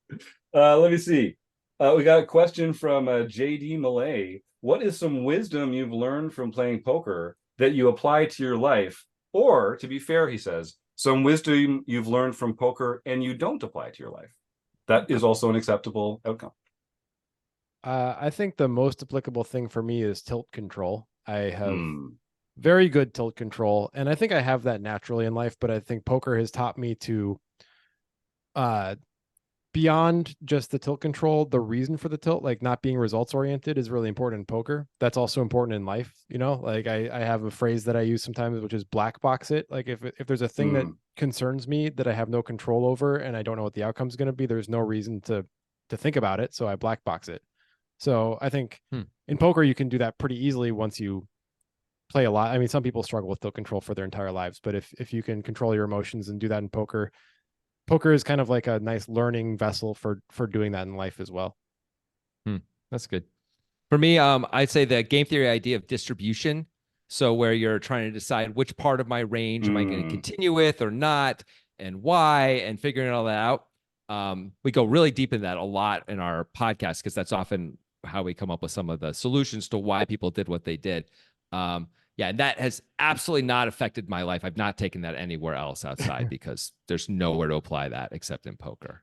let me see. We got a question from JD Malay. What is some wisdom you've learned from playing poker that you apply to your life? Or, to be fair, he says, some wisdom you've learned from poker and you don't apply to your life. That is also an acceptable outcome. I think the most applicable thing for me is tilt control. I have very good tilt control, and I think I have that naturally in life, but I think poker has taught me to, beyond just the tilt control, the reason for the tilt, like not being results oriented is really important in poker. That's also important in life. Like I have a phrase that I use sometimes, which is black box it. Like if there's a thing that concerns me that I have no control over and I don't know what the outcome is going to be, there's no reason to think about it. So I black box it. So I think in poker, you can do that pretty easily once you play a lot. I mean, some people struggle with tilt control for their entire lives, but if you can control your emotions and do that in poker, poker is kind of like a nice learning vessel for doing that in life as well. That's good. For me, I'd say the game theory idea of distribution. So where you're trying to decide which part of my range am I going to continue with or not, and why, and figuring all that out. We go really deep in that a lot in our podcast, because that's often how we come up with some of the solutions to why people did what they did. Yeah, and that has absolutely not affected my life. I've not taken that anywhere else outside because there's nowhere to apply that except in poker.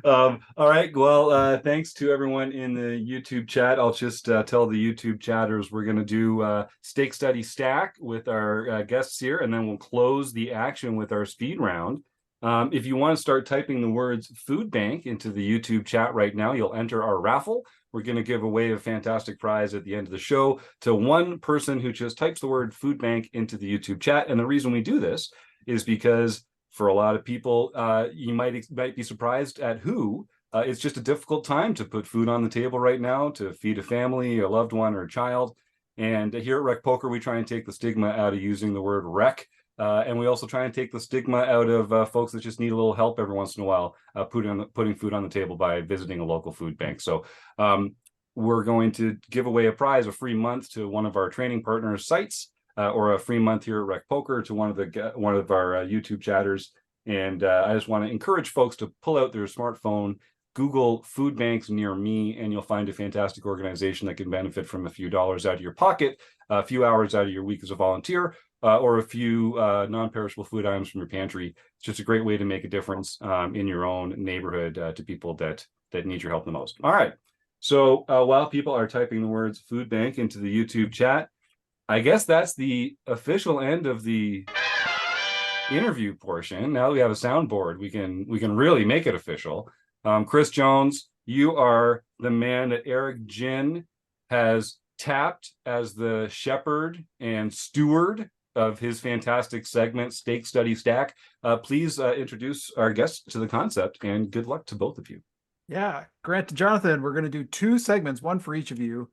All right. Well, thanks to everyone in the YouTube chat. I'll just tell the YouTube chatters we're going to do stake, study, stack with our guests here, and then we'll close the action with our speed round. If you want to start typing the words food bank into the YouTube chat right now, you'll enter our raffle. We're going to give away a fantastic prize at the end of the show to one person who just types the word food bank into the YouTube chat. And the reason we do this is because for a lot of people, you might be surprised at who. It's just a difficult time to put food on the table right now, to feed a family, a loved one, or a child. And here at RecPoker, we try and take the stigma out of using the word rec. And we also try and take the stigma out of folks that just need a little help every once in a while, putting food on the table by visiting a local food bank. So we're going to give away a prize, a free month to one of our training partners' sites, or a free month here at RecPoker to one of our YouTube chatters. And I just want to encourage folks to pull out their smartphone, Google food banks near me, and you'll find a fantastic organization that can benefit from a few dollars out of your pocket, a few hours out of your week as a volunteer, or a few non-perishable food items from your pantry. It's just a great way to make a difference in your own neighborhood to people that need your help the most. All right. So while people are typing the words food bank into the YouTube chat, I guess that's the official end of the interview portion. Now we have a soundboard. We can really make it official. Chris Jones, you are the man that Eric Ginn has tapped as the shepherd and steward of his fantastic segment, Stake, Study, Stack. Please introduce our guests to the concept, and good luck to both of you. Yeah, Grant and Jonathan, we're going to do 2 segments, one for each of you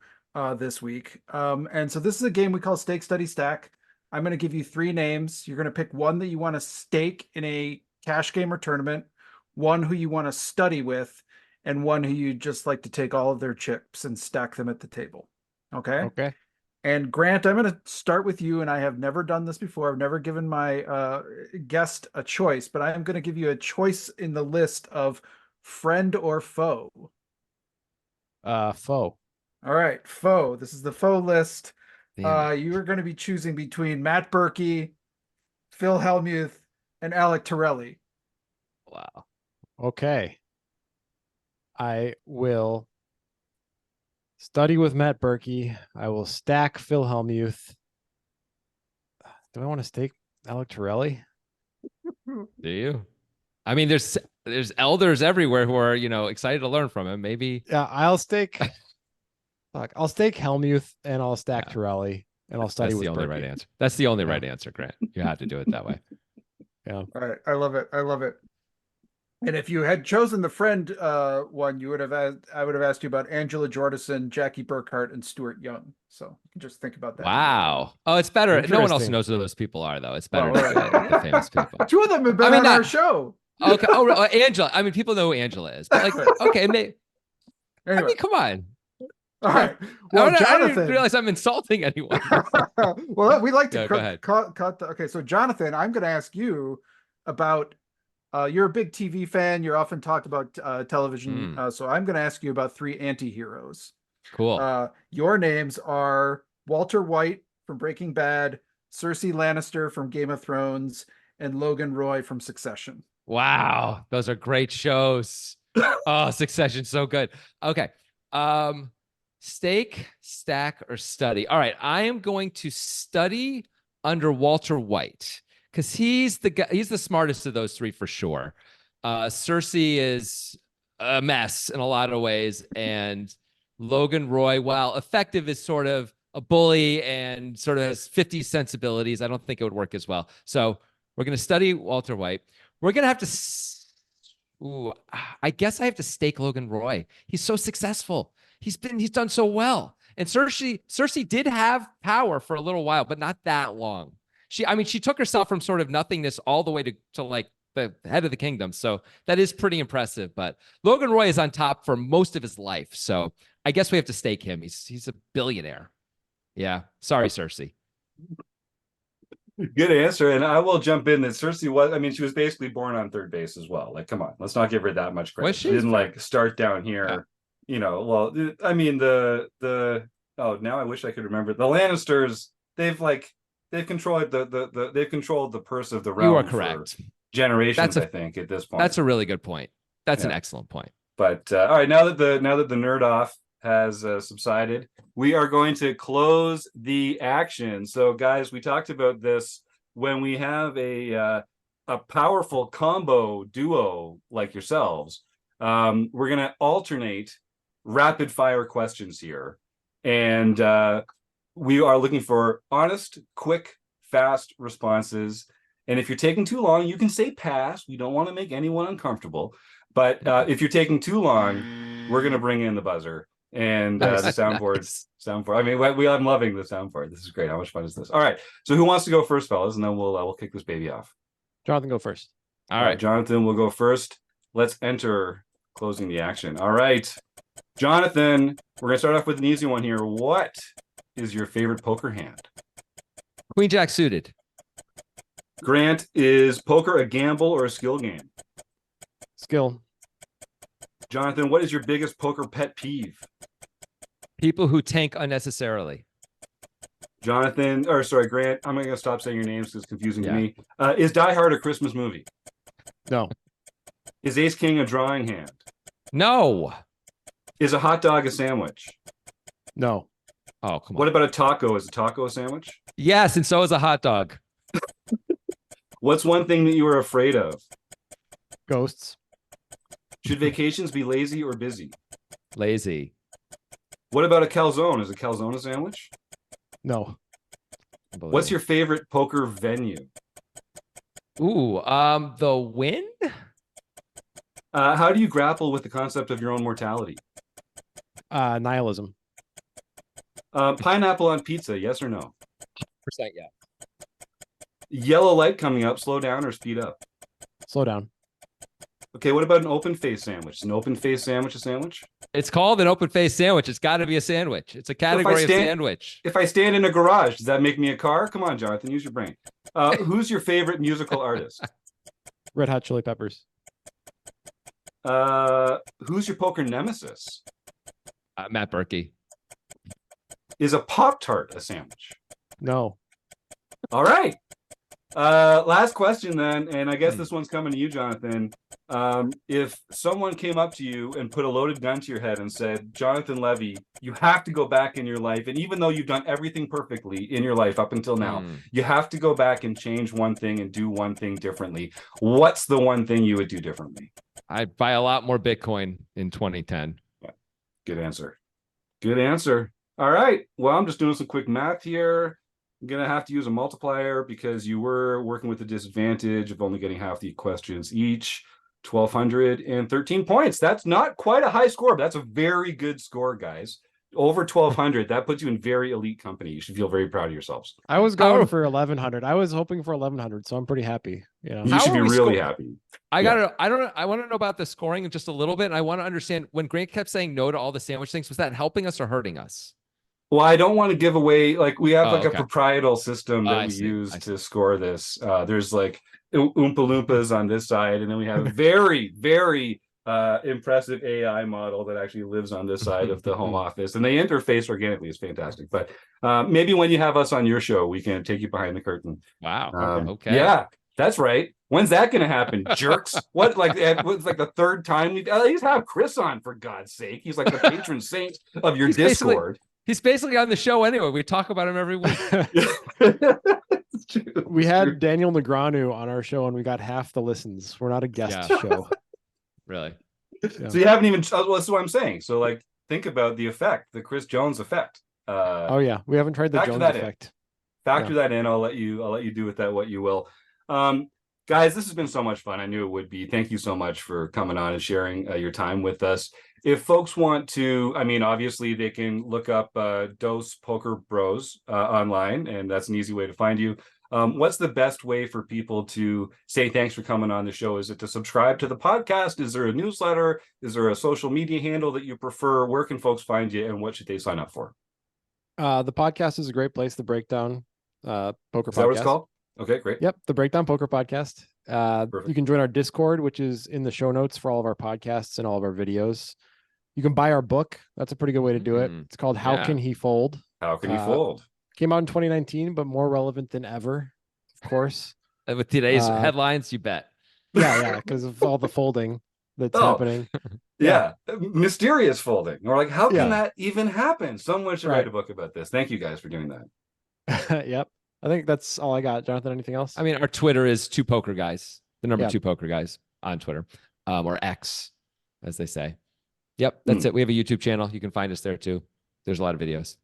this week. And so this is a game we call Stake, Study, Stack. I'm going to give you 3 names. You're going to pick one that you want to stake in a cash game or tournament, one who you want to study with, and one who you just like to take all of their chips and stack them at the table. Okay? Okay. And Grant, I'm going to start with you, and I have never done this before. I've never given my guest a choice, but I am going to give you a choice in the list of friend or foe. Foe. All right, foe. This is the foe list. You are going to be choosing between Matt Berkey, Phil Helmuth, and Alec Torelli. Wow. Okay. I will study with Matt Berkey. I will stack Phil Helmuth. Do I want to stake Alec Torelli? Do you? I mean, there's elders everywhere who are, excited to learn from him. Maybe. Yeah, I'll stake. I'll stake Helmuth and I'll stack Torelli and I'll study with That's the only Berkey. right answer. That's the only right answer, Grant. You have to do it that way. Yeah. All right. I love it. I love it. And if you had chosen the friend one, I would have asked you about Angela Jordison, Jackie Burkhart, and Stuart Young. So you can just think about that. Wow. Oh, it's better. No one else Interesting. knows who those people are, though. It's better to the famous people. 2 of them have been on our show. Okay. Oh, Angela. I mean, people know who Angela is. But okay. Anyway. I mean, come on. All right. Well, I Jonathan. didn't realize I'm insulting anyone. Well, we like to go ahead. cut the. Okay, so Jonathan, I'm going to ask you about. You're a big TV fan. You're often talked about television. So I'm going to ask you about 3 anti-heroes. Cool. Your names are Walter White from Breaking Bad, Cersei Lannister from Game of Thrones, and Logan Roy from Succession. Wow. Those are great shows. Oh, Succession's so good. Okay. Stake, stack, or study. All right. I am going to study under Walter White because he's the guy. He's the smartest of those 3 for sure. Cersei is a mess in a lot of ways, and Logan Roy, while effective, is sort of a bully and sort of has 50 sensibilities. I don't think it would work as well. So we're going to study Walter White. We're going to have to. I guess I have to stake Logan Roy. He's so successful. He's done so well. And Cersei did have power for a little while, but not that long. She took herself from sort of nothingness all the way to like the head of the kingdom. So that is pretty impressive. But Logan Roy is on top for most of his life. So I guess we have to stake him. He's a billionaire. Yeah. Sorry, Cersei. Good answer. And I will jump in that Cersei was, I mean, she was basically born on third base as well. Like, come on, let's not give her that much credit. She didn't like start down here, you know. Well, I mean, now I wish I could remember. The Lannisters, they've controlled they've controlled the purse of the realm. You are correct. Generations, I think, at this point. That's a really good point. That's an excellent point. But all right, now that the nerd off has subsided, we are going to close the action. So, guys, we talked about this when we have a powerful combo duo like yourselves. We're going to alternate rapid fire questions here, and we are looking for honest, quick, fast responses. And if you're taking too long, you can say pass. We don't want to make anyone uncomfortable. But if you're taking too long, we're going to bring in the buzzer and the soundboard. I mean, I'm loving the soundboard. This is great. How much fun is this? All right. So who wants to go first, fellas? And then we'll kick this baby off. Jonathan, go first. All right. Jonathan will go first. Let's enter closing the action. All right. Jonathan, we're going to start off with an easy one here. What is your favorite poker hand? Queen Jack suited. Grant, is poker a gamble or a skill game? Skill. Jonathan, what is your biggest poker pet peeve? People who tank unnecessarily. Grant, I'm going to stop saying your names because it's confusing to me. Is Die Hard a Christmas movie? No. Is Ace King a drawing hand? No. Is a hot dog a sandwich? No. Oh, come on. What about a taco? Is a taco a sandwich? Yes, and so is a hot dog. What's one thing that you are afraid of? Ghosts. Should vacations be lazy or busy? Lazy. What about a calzone? Is a calzone a sandwich? No. What's your favorite poker venue? Ooh, the Wynn? How do you grapple with the concept of your own mortality? Nihilism. Pineapple on pizza, yes or no? 100% yeah. Yellow light coming up, slow down or speed up? Slow down. Okay, what about an open face sandwich? Is an open face sandwich a sandwich? It's called an open face sandwich. It's got to be a sandwich. It's a category of sandwich. If I stand in a garage, does that make me a car? Come on, Jonathan, use your brain. Who's your favorite musical artist? Red Hot Chili Peppers. Who's your poker nemesis? Matt Berkey. Is a Pop-Tart a sandwich? No. All right. Last question then, and I guess this one's coming to you, Jonathan. If someone came up to you and put a loaded gun to your head and said, Jonathan Levy, you have to go back in your life, and even though you've done everything perfectly in your life up until now, you have to go back and change one thing and do one thing differently. What's the one thing you would do differently? I'd buy a lot more Bitcoin in 2010. Yeah. Good answer. Good answer. All right. Well, I'm just doing some quick math here. I'm going to have to use a multiplier because you were working with a disadvantage of only getting half the questions each. 1,213 points. That's not quite a high score, but that's a very good score, guys. Over 1,200. That puts you in very elite company. You should feel very proud of yourselves. I was going for 1,100. I was hoping for 1,100, so I'm pretty happy. You know? You should be really happy. I want to know about the scoring just a little bit. And I want to understand when Grant kept saying no to all the sandwich things, was that helping us or hurting us? Well, I don't want to give away, like we have a proprietary system that we use to score this. There's like Oompa Loompas on this side, and then we have a very, very impressive AI model that actually lives on this side of the home office, and they interface organically. It's fantastic. But maybe when you have us on your show, we can take you behind the curtain. Wow. Okay. Yeah, that's right. When's that going to happen, jerks? What, like, it's like the third time we've at least have Chris on, for God's sake. He's like the patron saint of your Discord. He's basically on the show anyway. We talk about him every week. We had Daniel Negreanu on our show and we got half the listens. We're not a guest show. Really? Yeah. So you haven't even, well, that's what I'm saying. So like, think about the effect, the Chris Jones effect. Oh yeah. We haven't tried the Jones effect. Factor that in. I'll let you do with that what you will. Guys, this has been so much fun. I knew it would be. Thank you so much for coming on and sharing your time with us. If folks want to, I mean, obviously they can look up Dos Poker Bros online, and that's an easy way to find you. What's the best way for people to say thanks for coming on the show? Is it to subscribe to the podcast? Is there a newsletter? Is there a social media handle that you prefer? Where can folks find you, and what should they sign up for? The podcast is a great place. The Breakdown Poker Podcast. Is that what it's called? Okay, great. Yep, the Breakdown Poker Podcast. Perfect. You can join our Discord, which is in the show notes for all of our podcasts and all of our videos. You can buy our book. That's a pretty good way to do it. It's called How Can He Fold? How Can He Fold? Came out in 2019, but more relevant than ever, of course. With today's headlines, you bet. Yeah, because of all the folding that's happening. Yeah. Mysterious folding. Or like, how can that even happen? Someone should write a book about this. Thank you guys for doing that. Yep. I think that's all I got. Jonathan, anything else? I mean, our Twitter is 2 Poker Guys, the number 2 Poker Guys on Twitter, or X, as they say. Yep, that's it. We have a YouTube channel. You can find us there too. There's a lot of videos.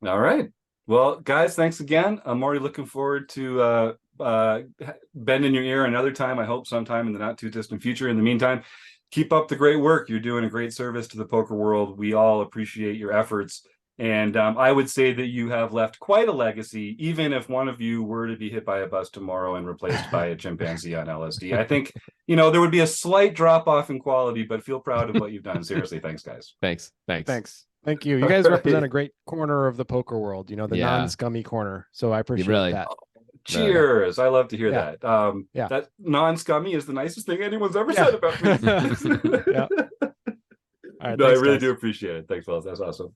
All right. Well, guys, thanks again. I'm already looking forward to bending your ear another time. I hope sometime in the not too distant future. In the meantime, keep up the great work. You're doing a great service to the poker world. We all appreciate your efforts. And I would say that you have left quite a legacy, even if one of you were to be hit by a bus tomorrow and replaced by a chimpanzee on LSD. I think, there would be a slight drop off in quality, but feel proud of what you've done. Seriously, thanks, guys. Thanks. Thank you. You guys represent a great corner of the poker world, the non-scummy corner. So I appreciate that. Cheers. I love to hear that. That non-scummy is the nicest thing anyone's ever said about me. All right, no, thanks, I really guys. do appreciate it. Thanks, fellas. That's awesome.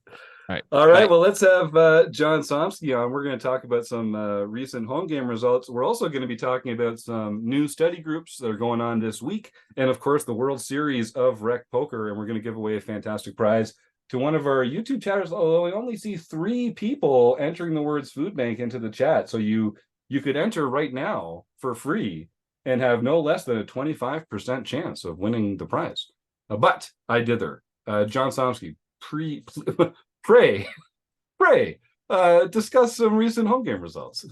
All right. Well, let's have John Somsky on. We're going to talk about some recent home game results. We're also going to be talking about some new study groups that are going on this week. And of course, the World Series of Rec Poker. And we're going to give away a fantastic prize to one of our YouTube chatters, although I only see 3 people entering the words food bank into the chat. So you could enter right now for free and have no less than a 25% chance of winning the prize. But I dither. John Somsky, pray, discuss some recent home game results.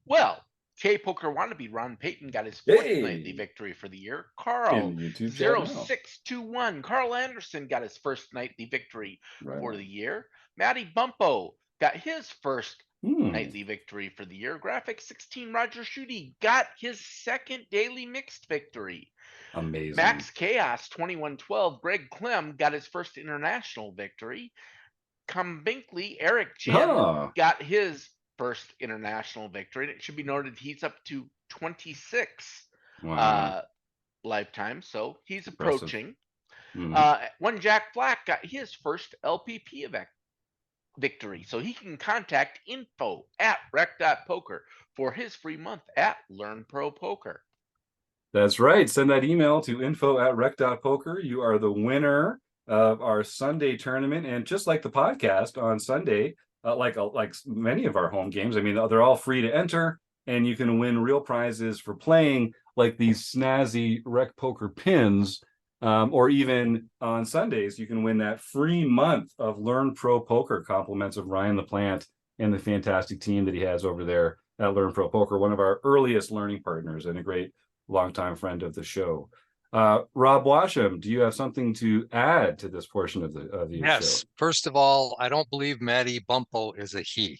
Well, K-Poker wannabe Ron Payton got his 4th nightly victory for the year. Carl 0621. Carl Anderson got his first nightly victory for the year. Matty Bumpo got his first nightly victory for the year. Graphic 16 Roger Schutte got his 2nd daily mixed victory. Amazing. Max Chaos 2112. Greg Clem got his first international victory. Binkley Eric Jim got his first international victory. And it should be noted he's up to 26 lifetime, so he's approaching. One Jack Black got his first LPP victory, so he can contact info@rec.poker for his free month at Learn Pro Poker. That's right. Send that email to info@rec.poker. You are the winner of our Sunday tournament. And just like the podcast on Sunday, like many of our home games, I mean, they're all free to enter, and you can win real prizes for playing, like these snazzy Rec Poker pins. Or even on Sundays, you can win that free month of Learn Pro Poker, compliments of Ryan LaPlante and the fantastic team that he has over there at Learn Pro Poker, one of our earliest learning partners and a great longtime friend of the show. Rob Washam, do you have something to add to this portion of the Yes. show? First of all, I don't believe Matty Bumpo is a he.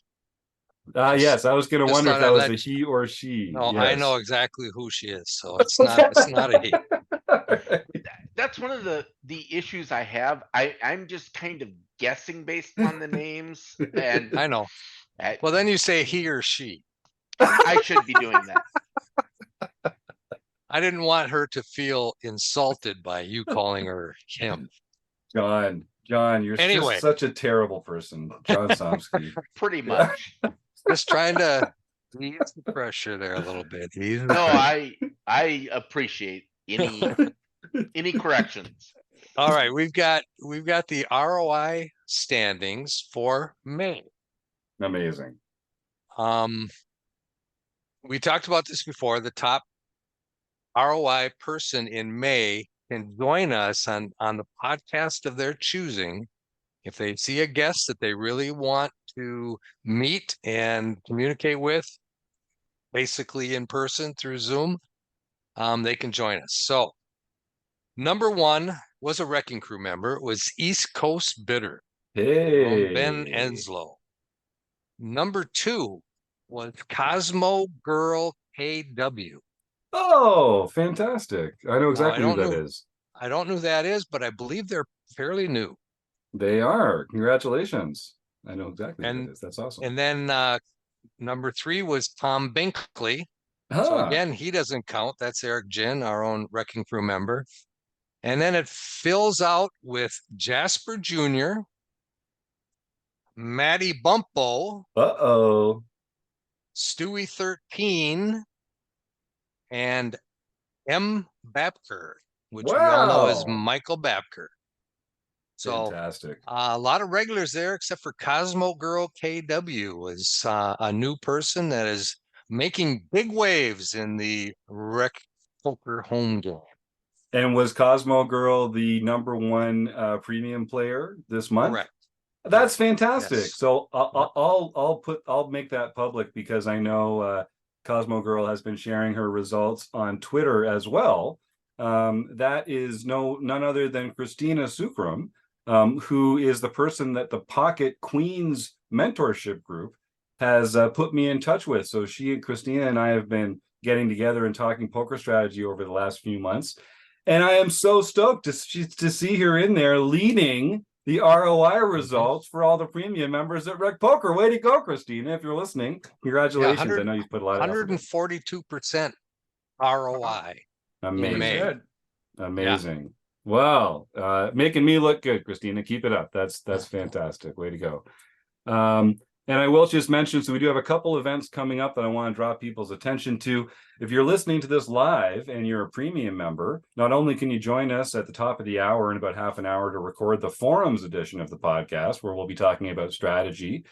Yes, I was going to wonder if that was a he or she. No, yes. I know exactly who she is, so it's not a he. That's one of the issues I have. I'm just kind of guessing based on the names, and I know. Well, then you say he or she. I should be doing that. I didn't want her to feel insulted by you calling her him. John, you're just such a terrible person. John Somsky. Pretty much. Just trying to ease the pressure there a little bit. No, I appreciate any corrections. All right, we've got the ROI standings for May. Amazing. We talked about this before. The top ROI person in May can join us on the podcast of their choosing. If they see a guest that they really want to meet and communicate with, basically in person through Zoom, they can join us. So number 1 was a RECing Crew member. It was East Coast Bitter. Hey. From Ben Enslow. Number 2 was Cosmo Girl KW. Oh, fantastic. I know exactly who that is. I don't know who that is, but I believe they're fairly new. They are. Congratulations. I know exactly who that is. That's awesome. And then number 3 was Tom Binkley. So Ah, again, he doesn't count. That's Eric Ginn, our own Wrecking Crew member. And then it fills out with Jasper Jr., Matty Bumpo, uh-oh. Stewie 13, and M. Babker, which we all know as Wow. Michael Babker. So Fantastic. a lot of regulars there, except for Cosmo Girl KW was a new person that is making big waves in the Rec Poker home game. And was Cosmo Girl the #1 premium player this month? Correct. That's fantastic. Yes. So I'll make that public because I know Cosmo Girl has been sharing her results on Twitter as well. That is none other than Christina Sukram, who is the person that the Pocket Queens mentorship group has put me in touch with. So she and Christina and I have been getting together and talking poker strategy over the last few months. And I am so stoked to see her in there leading the ROI results for all the premium members at Rec Poker. Way to go, Christina. If you're listening, congratulations. Yeah, I know you've put a lot of effort in. 142% ROI. Amazing. Amazing. Well, making me look good, Christina. Keep it up. That's fantastic. Way to go. And I will just mention, so we do have a couple events coming up that I want to draw people's attention to. If you're listening to this live and you're a premium member, not only can you join us at the top of the hour in about half an hour to record the forums edition of the podcast, where we'll be talking about strategy,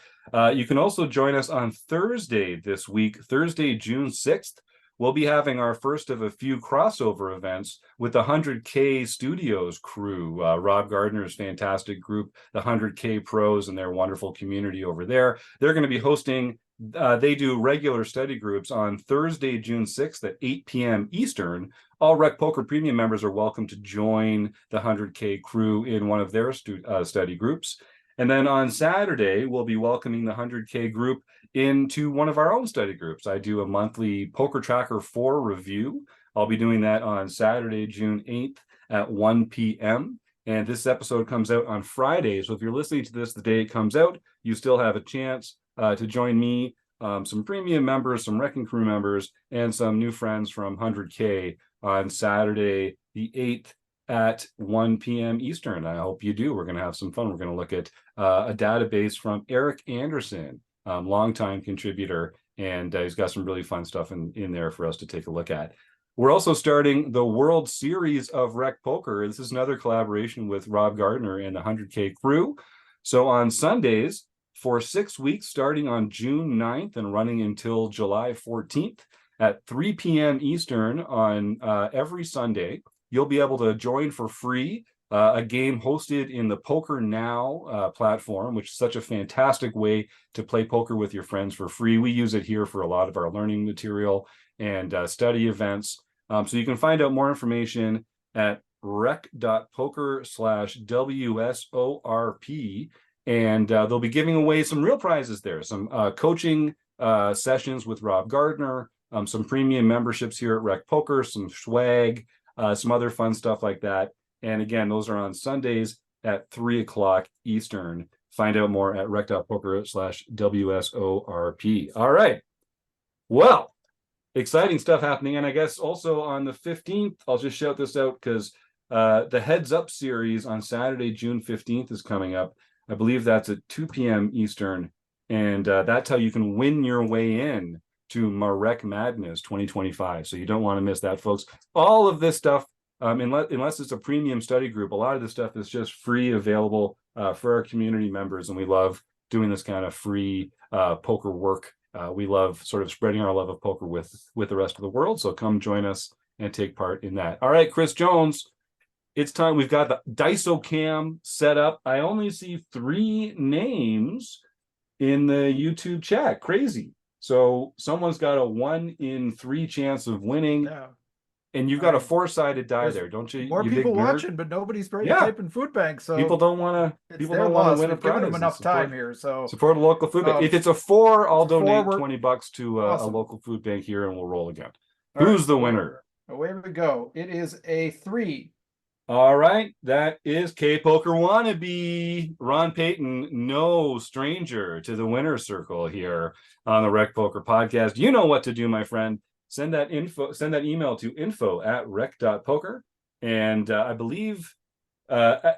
you can also join us on Thursday this week, Thursday, June 6th. We'll be having our first of a few crossover events with the 100K Studios crew, Rob Gardner's fantastic group, the 100K Pros and their wonderful community over there. They're going to be hosting, they do regular study groups on Thursday, June 6th at 8 p.m. Eastern. All Rec Poker Premium members are welcome to join the 100K crew in one of their study groups. And then on Saturday, we'll be welcoming the 100K group into one of our own study groups. I do a monthly Poker Tracker 4 review. I'll be doing that on Saturday, June 8th at 1 p.m. And this episode comes out on Friday. So if you're listening to this the day it comes out, you still have a chance to join me, some premium members, some Wrecking Crew members, and some new friends from 100K on Saturday, the 8th at 1 p.m. Eastern. I hope you do. We're going to have some fun. We're going to look at a database from Eric Anderson, longtime contributor, and he's got some really fun stuff in there for us to take a look at. We're also starting the World Series of Rec Poker. This is another collaboration with Rob Gardner and the 100K crew. So on Sundays, for 6 weeks, starting on June 9th and running until July 14th at 3 p.m. Eastern on every Sunday, you'll be able to join for free a game hosted in the Poker Now platform, which is such a fantastic way to play poker with your friends for free. We use it here for a lot of our learning material and study events. So you can find out more information at rec.poker/WSORP. And they'll be giving away some real prizes there, some coaching sessions with Rob Gardner, some premium memberships here at Rec Poker, some swag, some other fun stuff like that. And again, those are on Sundays at 3 o'clock Eastern. Find out more at rec.poker/WSORP. All right. Well, exciting stuff happening. And I guess also on the 15th, I'll just shout this out because the Heads Up series on Saturday, June 15th is coming up. I believe that's at 2 p.m. Eastern. And that's how you can win your way in to Marek Madness 2025. So you don't want to miss that, folks. All of this stuff, unless it's a premium study group, a lot of this stuff is just free, available for our community members. And we love doing this kind of free poker work. We love sort of spreading our love of poker with the rest of the world. So come join us and take part in that. All right, Chris Jones, it's time. We've got the DiceOcam set up. I only see 3 names in the YouTube chat. Crazy. So someone's got a 1 in 3 chance of winning. Yeah. And you've got a 4-sided die there, don't you? More you big people nerd? watching, but nobody's ready Yeah. to type in food bank. So People don't want to. People don't want to win a We've given prize. them enough time here. So support a local food bank. If it's a 4, I'll donate $20 to awesome. a local food bank here, and we'll roll again. All Who's right, the winner? Away we go. It is a 3. All right, that is K Poker Wannabe. Ron Payton, no stranger to the winner's circle here on the RecPoker podcast. You know what to do, my friend. Send that email to info@rec.poker. And I believe I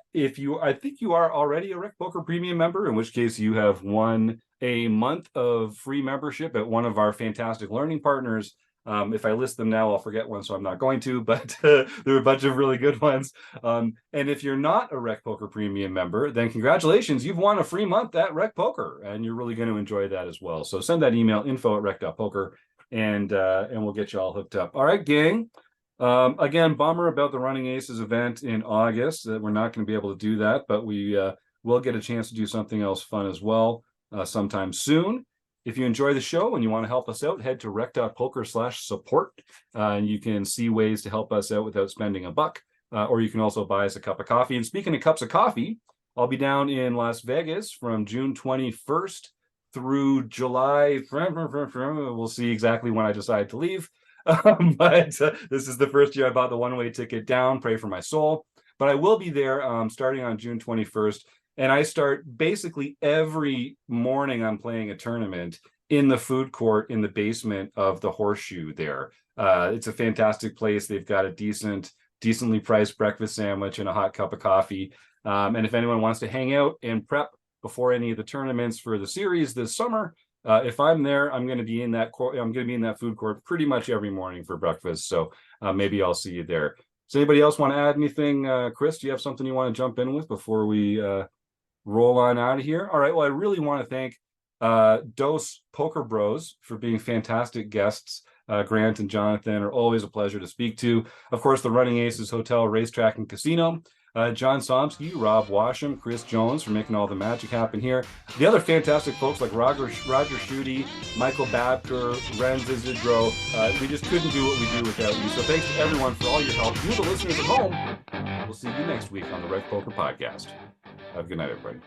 think you are already a RecPoker premium member, in which case you have won a month of free membership at one of our fantastic learning partners. If I list them now, I'll forget one, so I'm not going to, but there are a bunch of really good ones. And if you're not a RecPoker premium member, then congratulations, you've won a free month at RecPoker, and you're really going to enjoy that as well. So send that email, info@rec.poker, and we'll get you all hooked up. All right, gang. Again, bummer about the Running Aces event in August, that we're not going to be able to do that, but we will get a chance to do something else fun as well sometime soon. If you enjoy the show and you want to help us out, head to rec.poker/support. And you can see ways to help us out without spending a buck. Or you can also buy us a cup of coffee. And speaking of cups of coffee, I'll be down in Las Vegas from June 21st through July. We'll see exactly when I decide to leave. But this is the first year I bought the one-way ticket down. Pray for my soul. But I will be there starting on June 21st. And I start basically every morning I'm playing a tournament in the food court in the basement of the Horseshoe there. It's a fantastic place. They've got a decently priced breakfast sandwich and a hot cup of coffee. And if anyone wants to hang out and prep before any of the tournaments for the series this summer, if I'm there, I'm going to be in that food court pretty much every morning for breakfast. So maybe I'll see you there. Does anybody else want to add anything? Chris, do you have something you want to jump in with before we roll on out of here? All right. Well, I really want to thank Dos Poker Bros for being fantastic guests. Grant and Jonathan are always a pleasure to speak to. Of course, the Running Aces Hotel, Racetrack, and Casino. John Somsky, Rob Washam, Chris Jones for making all the magic happen here. The other fantastic folks like Roger Schutte, Michael Babker, Ren Zizidro. We just couldn't do what we do without you. So thanks to everyone for all your help. You, the listeners at home, we'll see you next week on the RecPoker podcast. Have a good night, everybody.